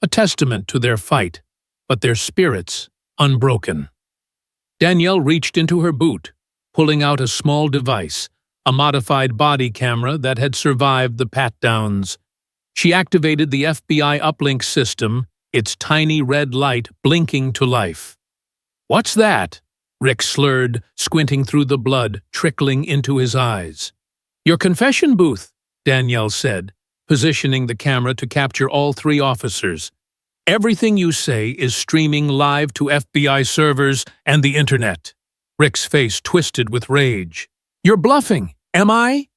a testament to their fight, but their spirits unbroken. Danielle reached into her boot, pulling out a small device, a modified body camera that had survived the pat-downs. She activated the FBI uplink system, its tiny red light blinking to life. "What's that?" Rick slurred, squinting through the blood trickling into his eyes. "Your confession booth," Danielle said, positioning the camera to capture all three officers. "Everything you say is streaming live to FBI servers and the internet." Rick's face twisted with rage. "You're bluffing, am I?"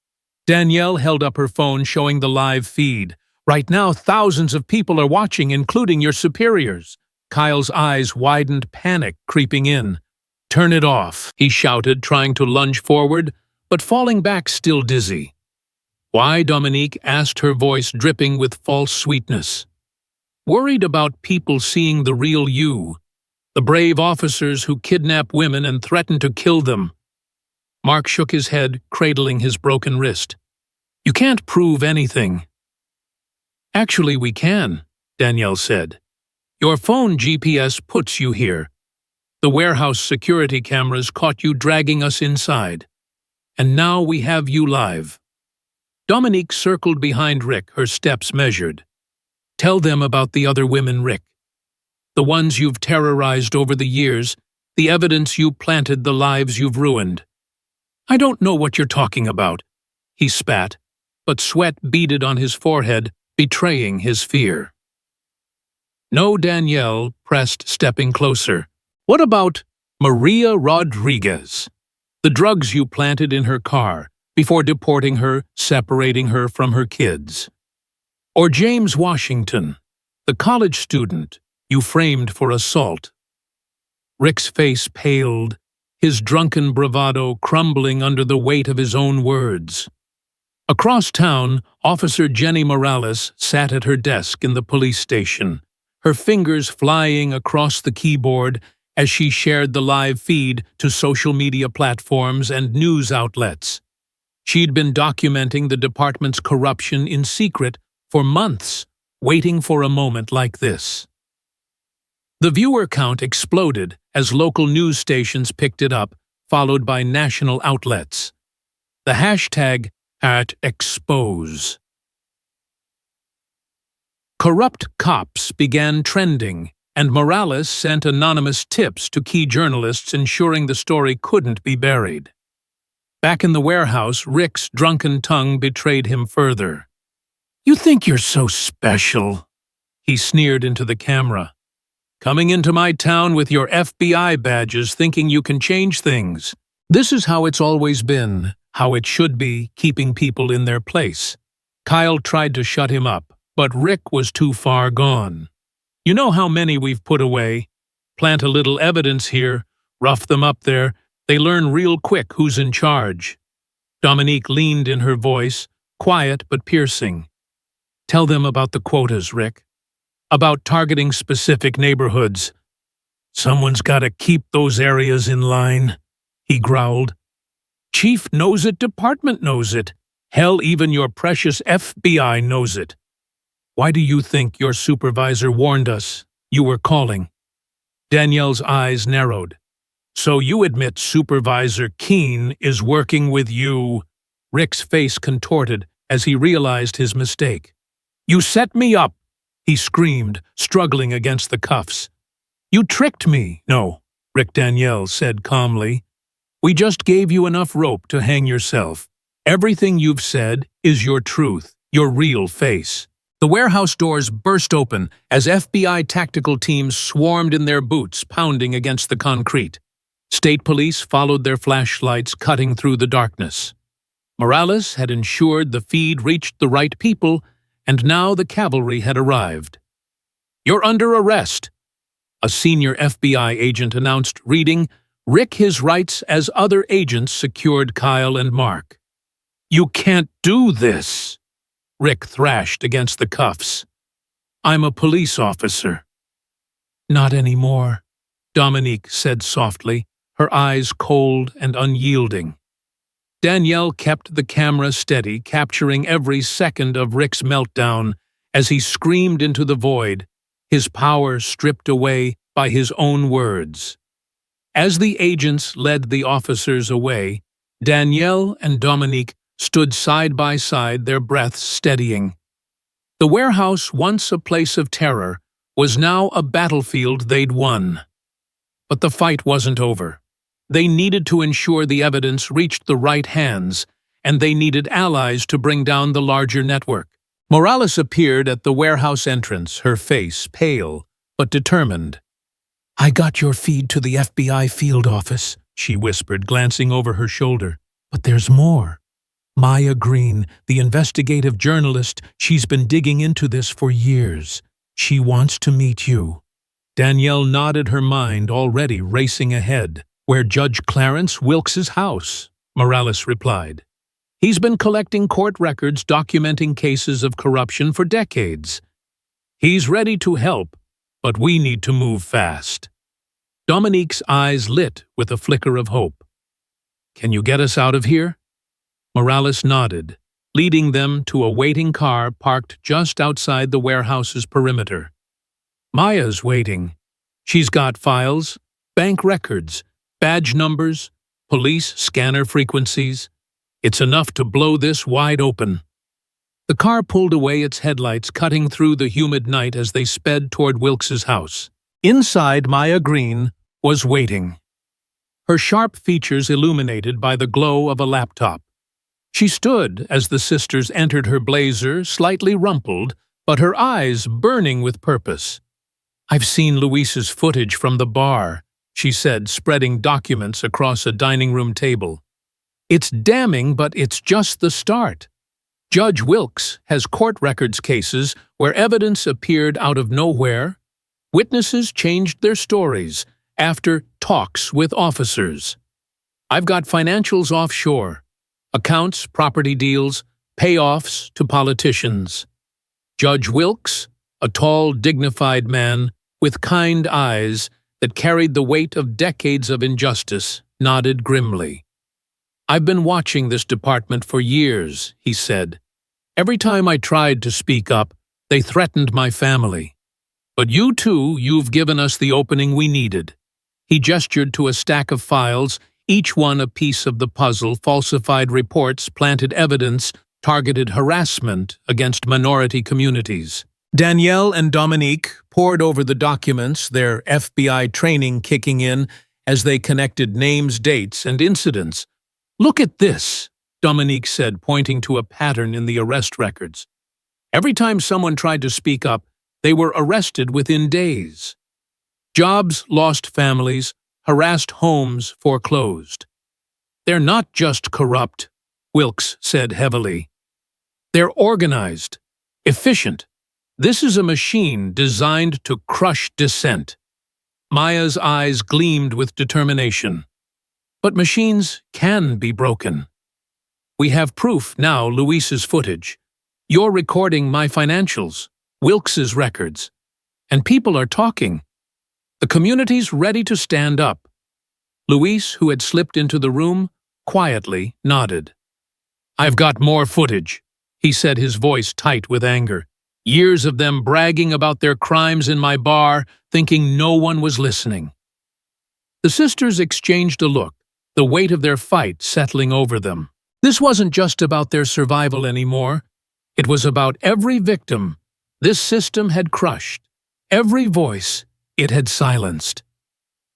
Danielle held up her phone, showing the live feed. "Right now, thousands of people are watching, including your superiors." Kyle's eyes widened, panic creeping in. "Turn it off," he shouted, trying to lunge forward, but falling back still dizzy. "Why?" Dominique asked, her voice dripping with false sweetness. "Worried about people seeing the real you, the brave officers who kidnap women and threaten to kill them." Mark shook his head, cradling his broken wrist. "You can't prove anything." "Actually, we can," Danielle said. "Your phone GPS puts you here. The warehouse security cameras caught you dragging us inside. And now we have you live." Dominique circled behind Rick, her steps measured. "Tell them about the other women, Rick. The ones you've terrorized over the years, the evidence you planted, the lives you've ruined." "I don't know what you're talking about," he spat, but sweat beaded on his forehead, betraying his fear. No, Danielle pressed, stepping closer. What about Maria Rodriguez? The drugs you planted in her car before deporting her, separating her from her kids. Or James Washington, the college student you framed for assault. Rick's face paled, his drunken bravado crumbling under the weight of his own words. Across town, Officer Jenny Morales sat at her desk in the police station, her fingers flying across the keyboard as she shared the live feed to social media platforms and news outlets. She'd been documenting the department's corruption in secret for months, waiting for a moment like this. The viewer count exploded as local news stations picked it up, followed by national outlets. The hashtag #expose. Corrupt cops began trending, and Morales sent anonymous tips to key journalists, ensuring the story couldn't be buried. Back in the warehouse, Rick's drunken tongue betrayed him further. "You think you're so special," he sneered into the camera. "Coming into my town with your FBI badges thinking you can change things. This is how it's always been, how it should be, keeping people in their place." Kyle tried to shut him up, but Rick was too far gone. "You know how many we've put away? Plant a little evidence here, rough them up there, they learn real quick who's in charge." Dominique leaned in her voice, quiet but piercing. "Tell them about the quotas, Rick. About targeting specific neighborhoods. Someone's got to keep those areas in line," he growled. "Chief knows it, department knows it. Hell, even your precious FBI knows it. Why do you think your supervisor warned us you were calling?" Danielle's eyes narrowed. "So you admit Supervisor Keene is working with you?" Rick's face contorted as he realized his mistake. "You set me up!" he screamed, struggling against the cuffs. "You tricked me." "No," Rick Danielle said calmly. "We just gave you enough rope to hang yourself. Everything you've said is your truth, your real face." The warehouse doors burst open as FBI tactical teams swarmed in their boots, pounding against the concrete. State police followed their flashlights, cutting through the darkness. Morales had ensured the feed reached the right people, and now the cavalry had arrived. "You're under arrest," a senior FBI agent announced, reading, "Rick his rights as other agents secured Kyle and Mark." "You can't do this," Rick thrashed against the cuffs. "I'm a police officer." "Not anymore," Dominique said softly, her eyes cold and unyielding. Danielle kept the camera steady, capturing every second of Rick's meltdown as he screamed into the void, his power stripped away by his own words. As the agents led the officers away, Danielle and Dominique stood side by side, their breaths steadying. The warehouse, once a place of terror, was now a battlefield they'd won. But the fight wasn't over. They needed to ensure the evidence reached the right hands, and they needed allies to bring down the larger network. Morales appeared at the warehouse entrance, her face pale but determined. "I got your feed to the FBI field office," she whispered, glancing over her shoulder. "But there's more. Maya Green, the investigative journalist, she's been digging into this for years. She wants to meet you." Danielle nodded, her mind already racing ahead. "Where Judge Clarence Wilkes's house," Morales replied. "He's been collecting court records documenting cases of corruption for decades. He's ready to help, but we need to move fast." Dominique's eyes lit with a flicker of hope. "Can you get us out of here?" Morales nodded, leading them to a waiting car parked just outside the warehouse's perimeter. "Maya's waiting. She's got files, bank records, badge numbers, police scanner frequencies. It's enough to blow this wide open." The car pulled away, its headlights cutting through the humid night as they sped toward Wilkes's house. Inside, Maya Green was waiting, her sharp features illuminated by the glow of a laptop. She stood as the sisters entered, her blazer slightly rumpled, but her eyes burning with purpose. "I've seen Luis's footage from the bar," she said, spreading documents across a dining room table. "It's damning, but it's just the start. Judge Wilkes has court records cases where evidence appeared out of nowhere. Witnesses changed their stories after talks with officers. I've got financials offshore, accounts, property deals, payoffs to politicians. Judge Wilkes, a tall, dignified man with kind eyes that carried the weight of decades of injustice, nodded grimly. "I've been watching this department for years," he said. "Every time I tried to speak up, they threatened my family. But you've given us the opening we needed." He gestured to a stack of files, each one a piece of the puzzle. Falsified reports, planted evidence, targeted harassment against minority communities. Danielle and Dominique pored over the documents, their FBI training kicking in as they connected names, dates, and incidents. "Look at this," Dominique said, pointing to a pattern in the arrest records. "Every time someone tried to speak up, they were arrested within days. Jobs lost, families, harassed homes foreclosed. They're not just corrupt," Wilkes said heavily. "They're organized, efficient. This is a machine designed to crush dissent." Maya's eyes gleamed with determination. "But machines can be broken. We have proof now, Luis's footage. You're recording my financials, Wilkes's records. And people are talking. The community's ready to stand up." Luis, who had slipped into the room, quietly nodded. "I've got more footage," he said, his voice tight with anger. "Years of them bragging about their crimes in my bar, thinking no one was listening." The sisters exchanged a look, the weight of their fight settling over them. This wasn't just about their survival anymore. It was about every victim this system had crushed, every voice it had silenced.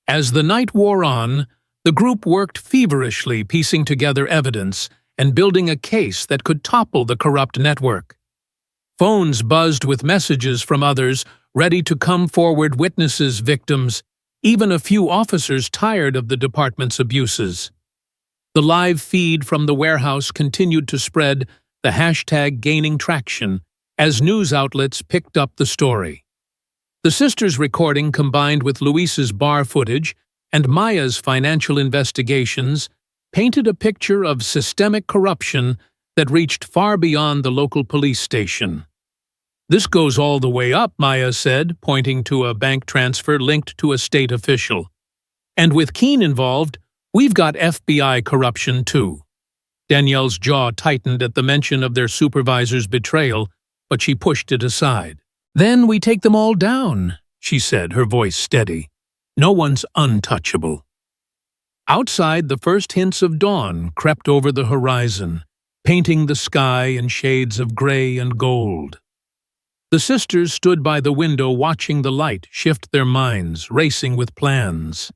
As the night wore on, the group worked feverishly, piecing together evidence and building a case that could topple the corrupt network. Phones buzzed with messages from others, ready to come forward, witnesses, victims, even a few officers tired of the department's abuses. The live feed from the warehouse continued to spread, the hashtag gaining traction, as news outlets picked up the story. The sisters' recording, combined with Luis's bar footage and Maya's financial investigations, painted a picture of systemic corruption that reached far beyond the local police station. "This goes all the way up," Maya said, pointing to a bank transfer linked to a state official. "And with Keene involved, we've got FBI corruption too." Danielle's jaw tightened at the mention of their supervisor's betrayal, but she pushed it aside. "Then we take them all down," she said, her voice steady. "No one's untouchable." Outside, the first hints of dawn crept over the horizon, painting the sky in shades of gray and gold. The sisters stood by the window watching the light shift their minds, racing with plans.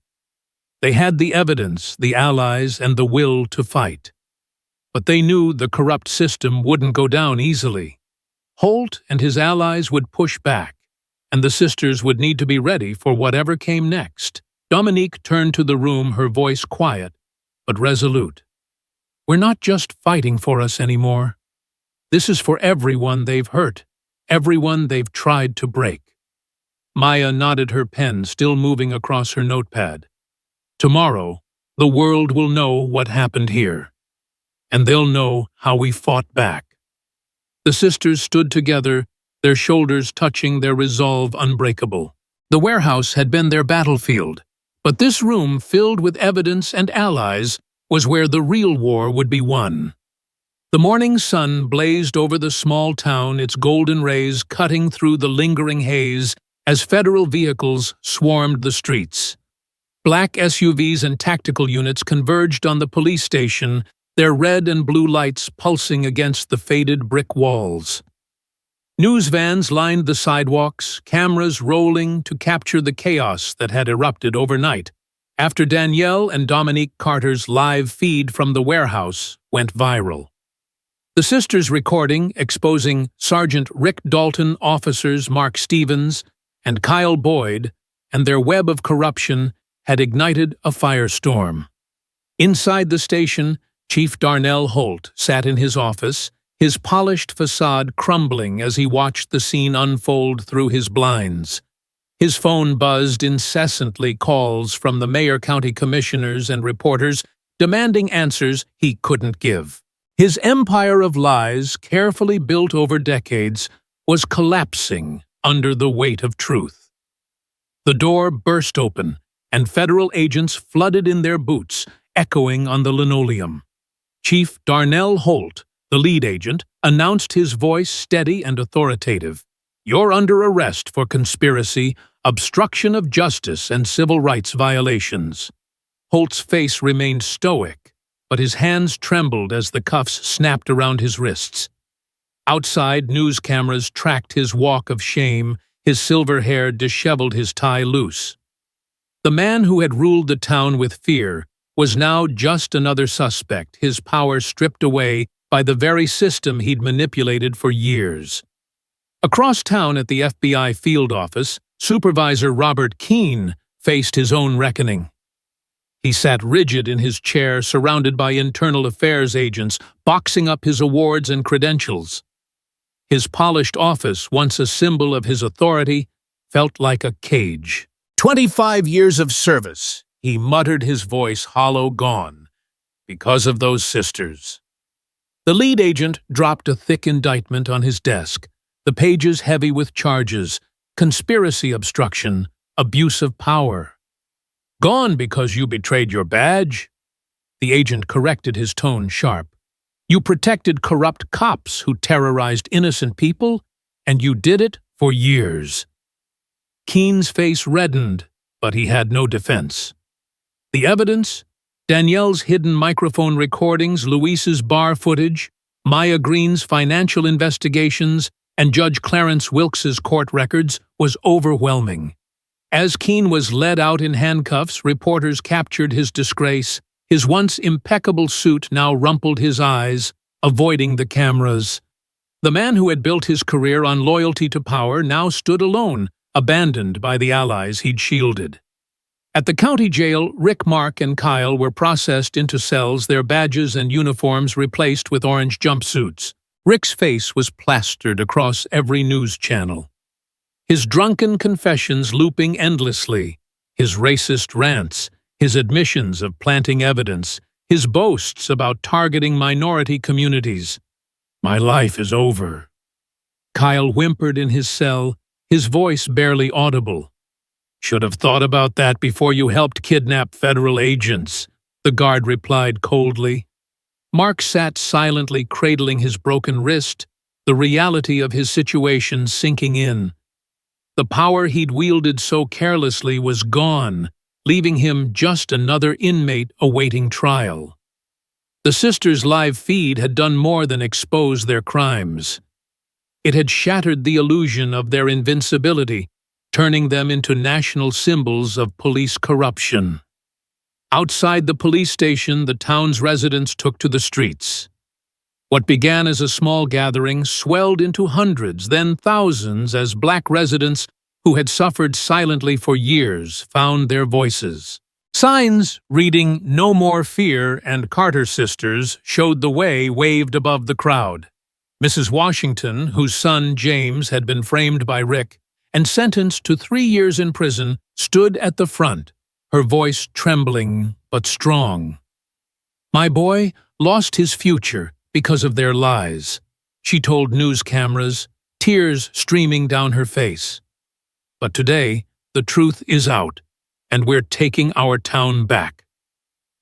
They had the evidence, the allies, and the will to fight. But they knew the corrupt system wouldn't go down easily. Holt and his allies would push back, and the sisters would need to be ready for whatever came next. Dominique turned to the room, her voice quiet but resolute. "We're not just fighting for us anymore. This is for everyone they've hurt, everyone they've tried to break." Maya nodded, her pen still moving across her notepad. "Tomorrow, the world will know what happened here, and they'll know how we fought back." The sisters stood together, their shoulders touching, their resolve unbreakable. The warehouse had been their battlefield, but this room, filled with evidence and allies, was where the real war would be won. The morning sun blazed over the small town, its golden rays cutting through the lingering haze as federal vehicles swarmed the streets. Black SUVs and tactical units converged on the police station, their red and blue lights pulsing against the faded brick walls. News vans lined the sidewalks, cameras rolling to capture the chaos that had erupted overnight after Danielle and Dominique Carter's live feed from the warehouse went viral. The sisters' recording, exposing Sergeant Rick Dalton, officers Mark Stevens, and Kyle Boyd, and their web of corruption had ignited a firestorm. Inside the station, Chief Darnell Holt sat in his office, his polished facade crumbling as he watched the scene unfold through his blinds. His phone buzzed incessantly calls from the mayor, county commissioners, and reporters demanding answers he couldn't give. His empire of lies, carefully built over decades, was collapsing under the weight of truth. The door burst open, and federal agents flooded in their boots, echoing on the linoleum. Chief Darnell Holt, the lead agent, announced, his voice steady and authoritative. "You're under arrest for conspiracy, obstruction of justice, and civil rights violations." Holt's face remained stoic, but his hands trembled as the cuffs snapped around his wrists. Outside, news cameras tracked his walk of shame, his silver hair disheveled, his tie loose. The man who had ruled the town with fear was now just another suspect, his power stripped away by the very system he'd manipulated for years. Across town at the FBI field office, Supervisor Robert Keene faced his own reckoning. He sat rigid in his chair, surrounded by internal affairs agents, boxing up his awards and credentials. His polished office, once a symbol of his authority, felt like a cage. 25 years of service, he muttered, his voice hollow, gone, because of those sisters. The lead agent dropped a thick indictment on his desk, the pages heavy with charges: conspiracy, obstruction, abuse of power. "Gone because you betrayed your badge?" The agent corrected, his tone sharp. "You protected corrupt cops who terrorized innocent people, and you did it for years." Keene's face reddened, but he had no defense. The evidence? Danielle's hidden microphone recordings, Luis's bar footage, Maya Green's financial investigations, and Judge Clarence Wilkes's court records was overwhelming. As Keene was led out in handcuffs, reporters captured his disgrace. His once impeccable suit now rumpled his eyes, avoiding the cameras. The man who had built his career on loyalty to power now stood alone, abandoned by the allies he'd shielded. At the county jail, Rick, Mark, and Kyle were processed into cells, their badges and uniforms replaced with orange jumpsuits. Rick's face was plastered across every news channel, his drunken confessions looping endlessly, his racist rants, his admissions of planting evidence, his boasts about targeting minority communities. "My life is over." Kyle whimpered in his cell, his voice barely audible. "Should have thought about that before you helped kidnap federal agents," the guard replied coldly. Mark sat silently, cradling his broken wrist, the reality of his situation sinking in. The power he'd wielded so carelessly was gone, leaving him just another inmate awaiting trial. The sisters' live feed had done more than expose their crimes. It had shattered the illusion of their invincibility, turning them into national symbols of police corruption. Outside the police station, the town's residents took to the streets. What began as a small gathering swelled into hundreds, then thousands, as Black residents who had suffered silently for years found their voices. Signs reading "No More Fear" and "Carter Sisters" showed the way, waved above the crowd. Mrs. Washington, whose son James had been framed by Rick and sentenced to 3 years in prison, stood at the front, her voice trembling but strong. "My boy lost his future because of their lies," she told news cameras, tears streaming down her face. "But today, the truth is out, and we're taking our town back."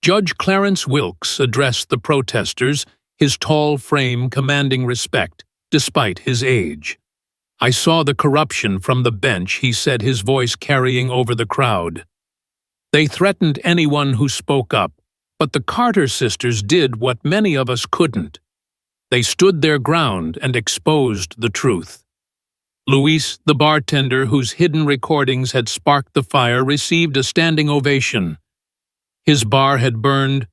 Judge Clarence Wilkes addressed the protesters, his tall frame commanding respect, despite his age. "I saw the corruption from the bench," he said, his voice carrying over the crowd. "They threatened anyone who spoke up, but the Carter sisters did what many of us couldn't. They stood their ground and exposed the truth." Luis, the bartender whose hidden recordings had sparked the fire, received a standing ovation. His bar had burned,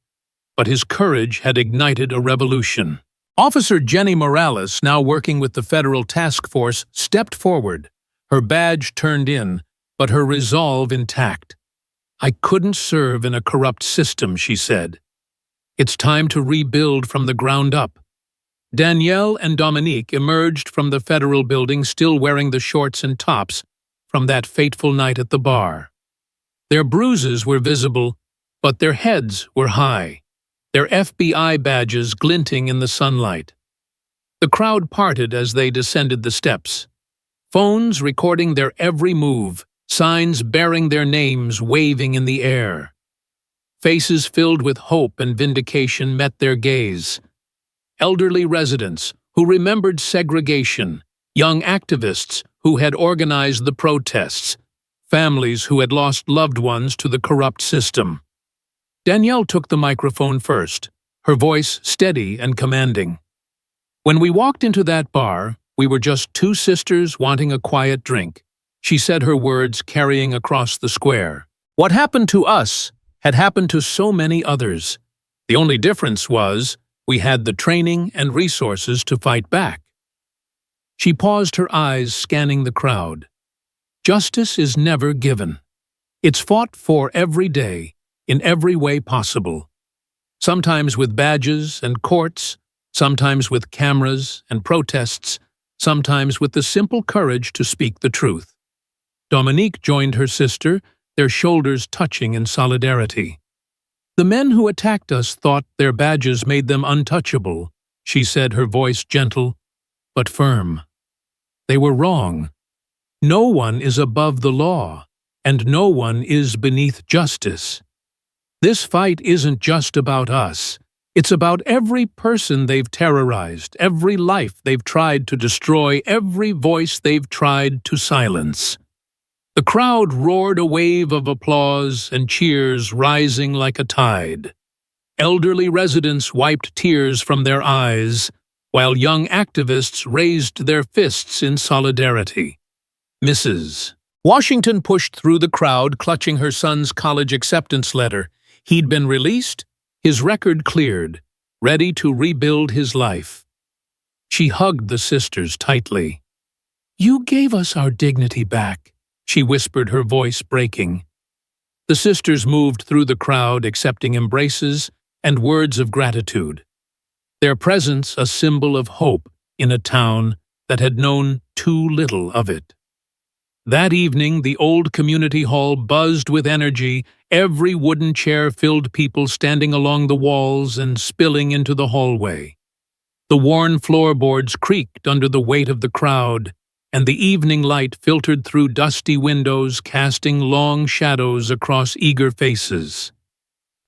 but his courage had ignited a revolution. Officer Jenny Morales, now working with the federal task force, stepped forward, her badge turned in, but her resolve intact. "I couldn't serve in a corrupt system," she said. "It's time to rebuild from the ground up." Danielle and Dominique emerged from the federal building still wearing the shorts and tops from that fateful night at the bar. Their bruises were visible, but their heads were high, their FBI badges glinting in the sunlight. The crowd parted as they descended the steps, phones recording their every move, signs bearing their names waving in the air. Faces filled with hope and vindication met their gaze. Elderly residents who remembered segregation, young activists who had organized the protests, families who had lost loved ones to the corrupt system. Danielle took the microphone first, her voice steady and commanding. "When we walked into that bar, we were just two sisters wanting a quiet drink," she said, her words carrying across the square. "What happened to us had happened to so many others. The only difference was we had the training and resources to fight back." She paused, her eyes scanning the crowd. Justice is never given. It's fought for every day, in every way possible. Sometimes with badges and courts, sometimes with cameras and protests, sometimes with the simple courage to speak the truth. Dominique joined her sister, their shoulders touching in solidarity. "The men who attacked us thought their badges made them untouchable," she said, her voice gentle but firm. "They were wrong. No one is above the law, and no one is beneath justice. This fight isn't just about us. It's about every person they've terrorized, every life they've tried to destroy, every voice they've tried to silence." The crowd roared a wave of applause and cheers rising like a tide. Elderly residents wiped tears from their eyes, while young activists raised their fists in solidarity. Mrs. Washington pushed through the crowd, clutching her son's college acceptance letter. He'd been released, his record cleared, ready to rebuild his life. She hugged the sisters tightly. "You gave us our dignity back," she whispered, her voice breaking. The sisters moved through the crowd, accepting embraces and words of gratitude, their presence a symbol of hope in a town that had known too little of it. That evening, the old community hall buzzed with energy. Every wooden chair filled, people standing along the walls and spilling into the hallway. The worn floorboards creaked under the weight of the crowd, and the evening light filtered through dusty windows, casting long shadows across eager faces.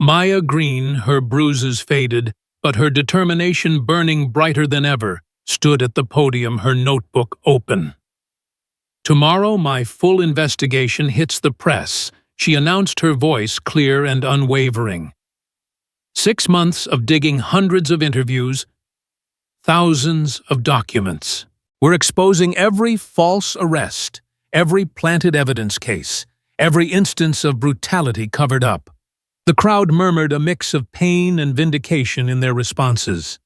Maya Green, her bruises faded, but her determination burning brighter than ever, stood at the podium, her notebook open. "Tomorrow my full investigation hits the press," she announced, her voice clear and unwavering. 6 months of digging, hundreds of interviews, thousands of documents. We're exposing every false arrest, every planted evidence case, every instance of brutality covered up. The crowd murmured, a mix of pain and vindication in their responses.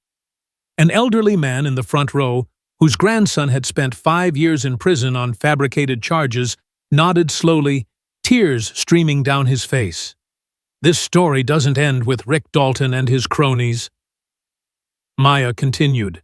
An elderly man in the front row, whose grandson had spent 5 years in prison on fabricated charges, nodded slowly, tears streaming down his face. "This story doesn't end with Rick Dalton and his cronies." Maya continued.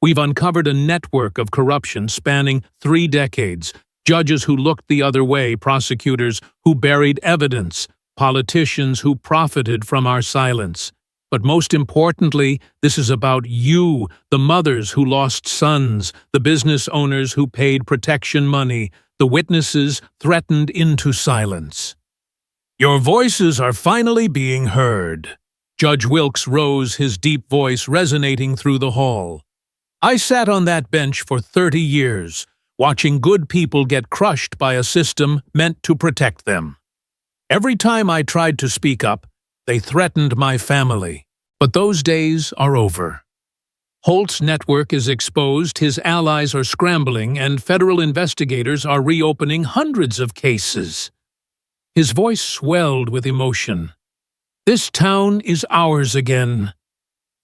"We've uncovered a network of corruption spanning 3 decades, judges who looked the other way, prosecutors who buried evidence, politicians who profited from our silence. But most importantly, this is about you, the mothers who lost sons, the business owners who paid protection money, the witnesses threatened into silence. Your voices are finally being heard." Judge Wilkes rose, his deep voice resonating through the hall. "I sat on that bench for 30 years, watching good people get crushed by a system meant to protect them. Every time I tried to speak up, they threatened my family. But those days are over. Holt's network is exposed, his allies are scrambling, and federal investigators are reopening hundreds of cases." His voice swelled with emotion. "This town is ours again."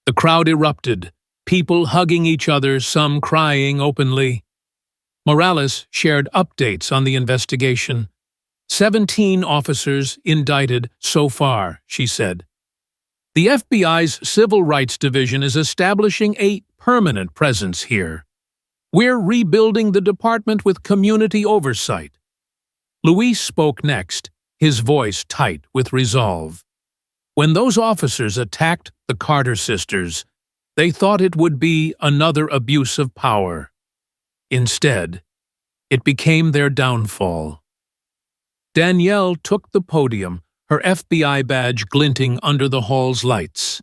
The crowd erupted, people hugging each other, some crying openly. Morales shared updates on the investigation. 17 officers indicted so far, she said. The FBI's Civil Rights Division is establishing a permanent presence here. We're rebuilding the department with community oversight. Luis spoke next, his voice tight with resolve. When those officers attacked the Carter sisters, they thought it would be another abuse of power. Instead, it became their downfall. Danielle took the podium, her FBI badge glinting under the hall's lights.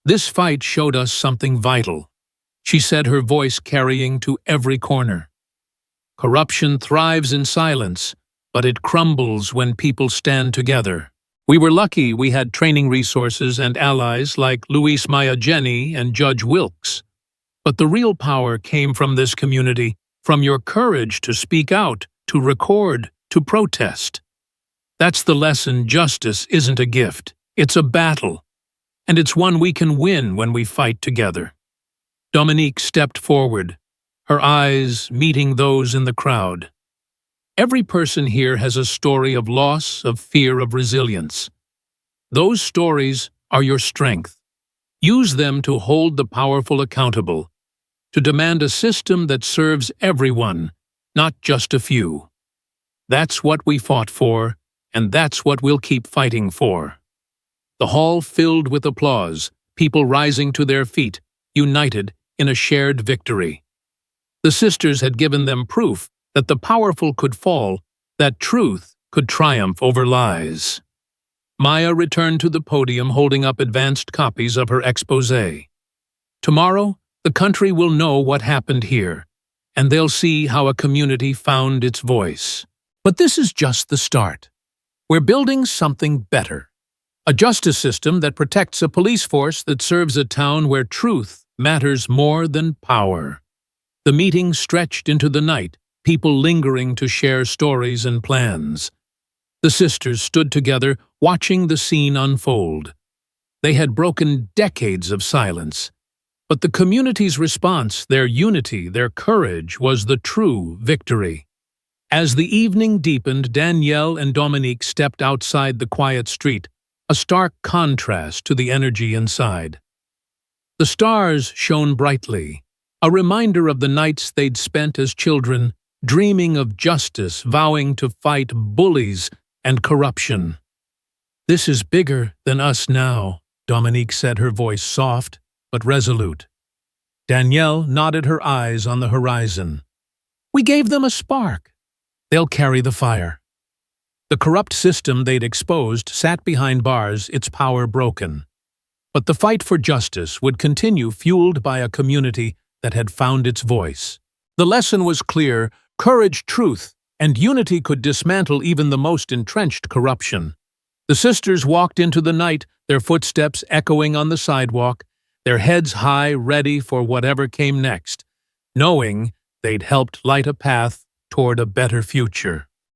This fight showed us something vital, she said, her voice carrying to every corner. Corruption thrives in silence, but it crumbles when people stand together. We were lucky we had training resources and allies like Luis Mayageni and Judge Wilkes. But the real power came from this community, from your courage to speak out, to record, to protest. That's the lesson: justice isn't a gift, it's a battle. And it's one we can win when we fight together. Dominique stepped forward, her eyes meeting those in the crowd. Every person here has a story of loss, of fear, of resilience. Those stories are your strength. Use them to hold the powerful accountable, to demand a system that serves everyone, not just a few. That's what we fought for, and that's what we'll keep fighting for. The hall filled with applause, people rising to their feet, united in a shared victory. The sisters had given them proof that the powerful could fall, that truth could triumph over lies. Maya returned to the podium holding up advanced copies of her exposé. Tomorrow, the country will know what happened here, and they'll see how a community found its voice. But this is just the start. We're building something better. A justice system that protects, a police force that serves a town where truth matters more than power. The meeting stretched into the night, people lingering to share stories and plans. The sisters stood together, watching the scene unfold. They had broken decades of silence. But the community's response, their unity, their courage, was the true victory. As the evening deepened, Danielle and Dominique stepped outside the quiet street, a stark contrast to the energy inside. The stars shone brightly, a reminder of the nights they'd spent as children, dreaming of justice, vowing to fight bullies and corruption. "This is bigger than us now," Dominique said, her voice soft but resolute. Danielle nodded, her eyes on the horizon. "We gave them a spark. They'll carry the fire." The corrupt system they'd exposed sat behind bars, its power broken. But the fight for justice would continue, fueled by a community that had found its voice. The lesson was clear: courage, truth, and unity could dismantle even the most entrenched corruption. The sisters walked into the night, their footsteps echoing on the sidewalk, their heads high, ready for whatever came next, knowing they'd helped light a path toward a better future.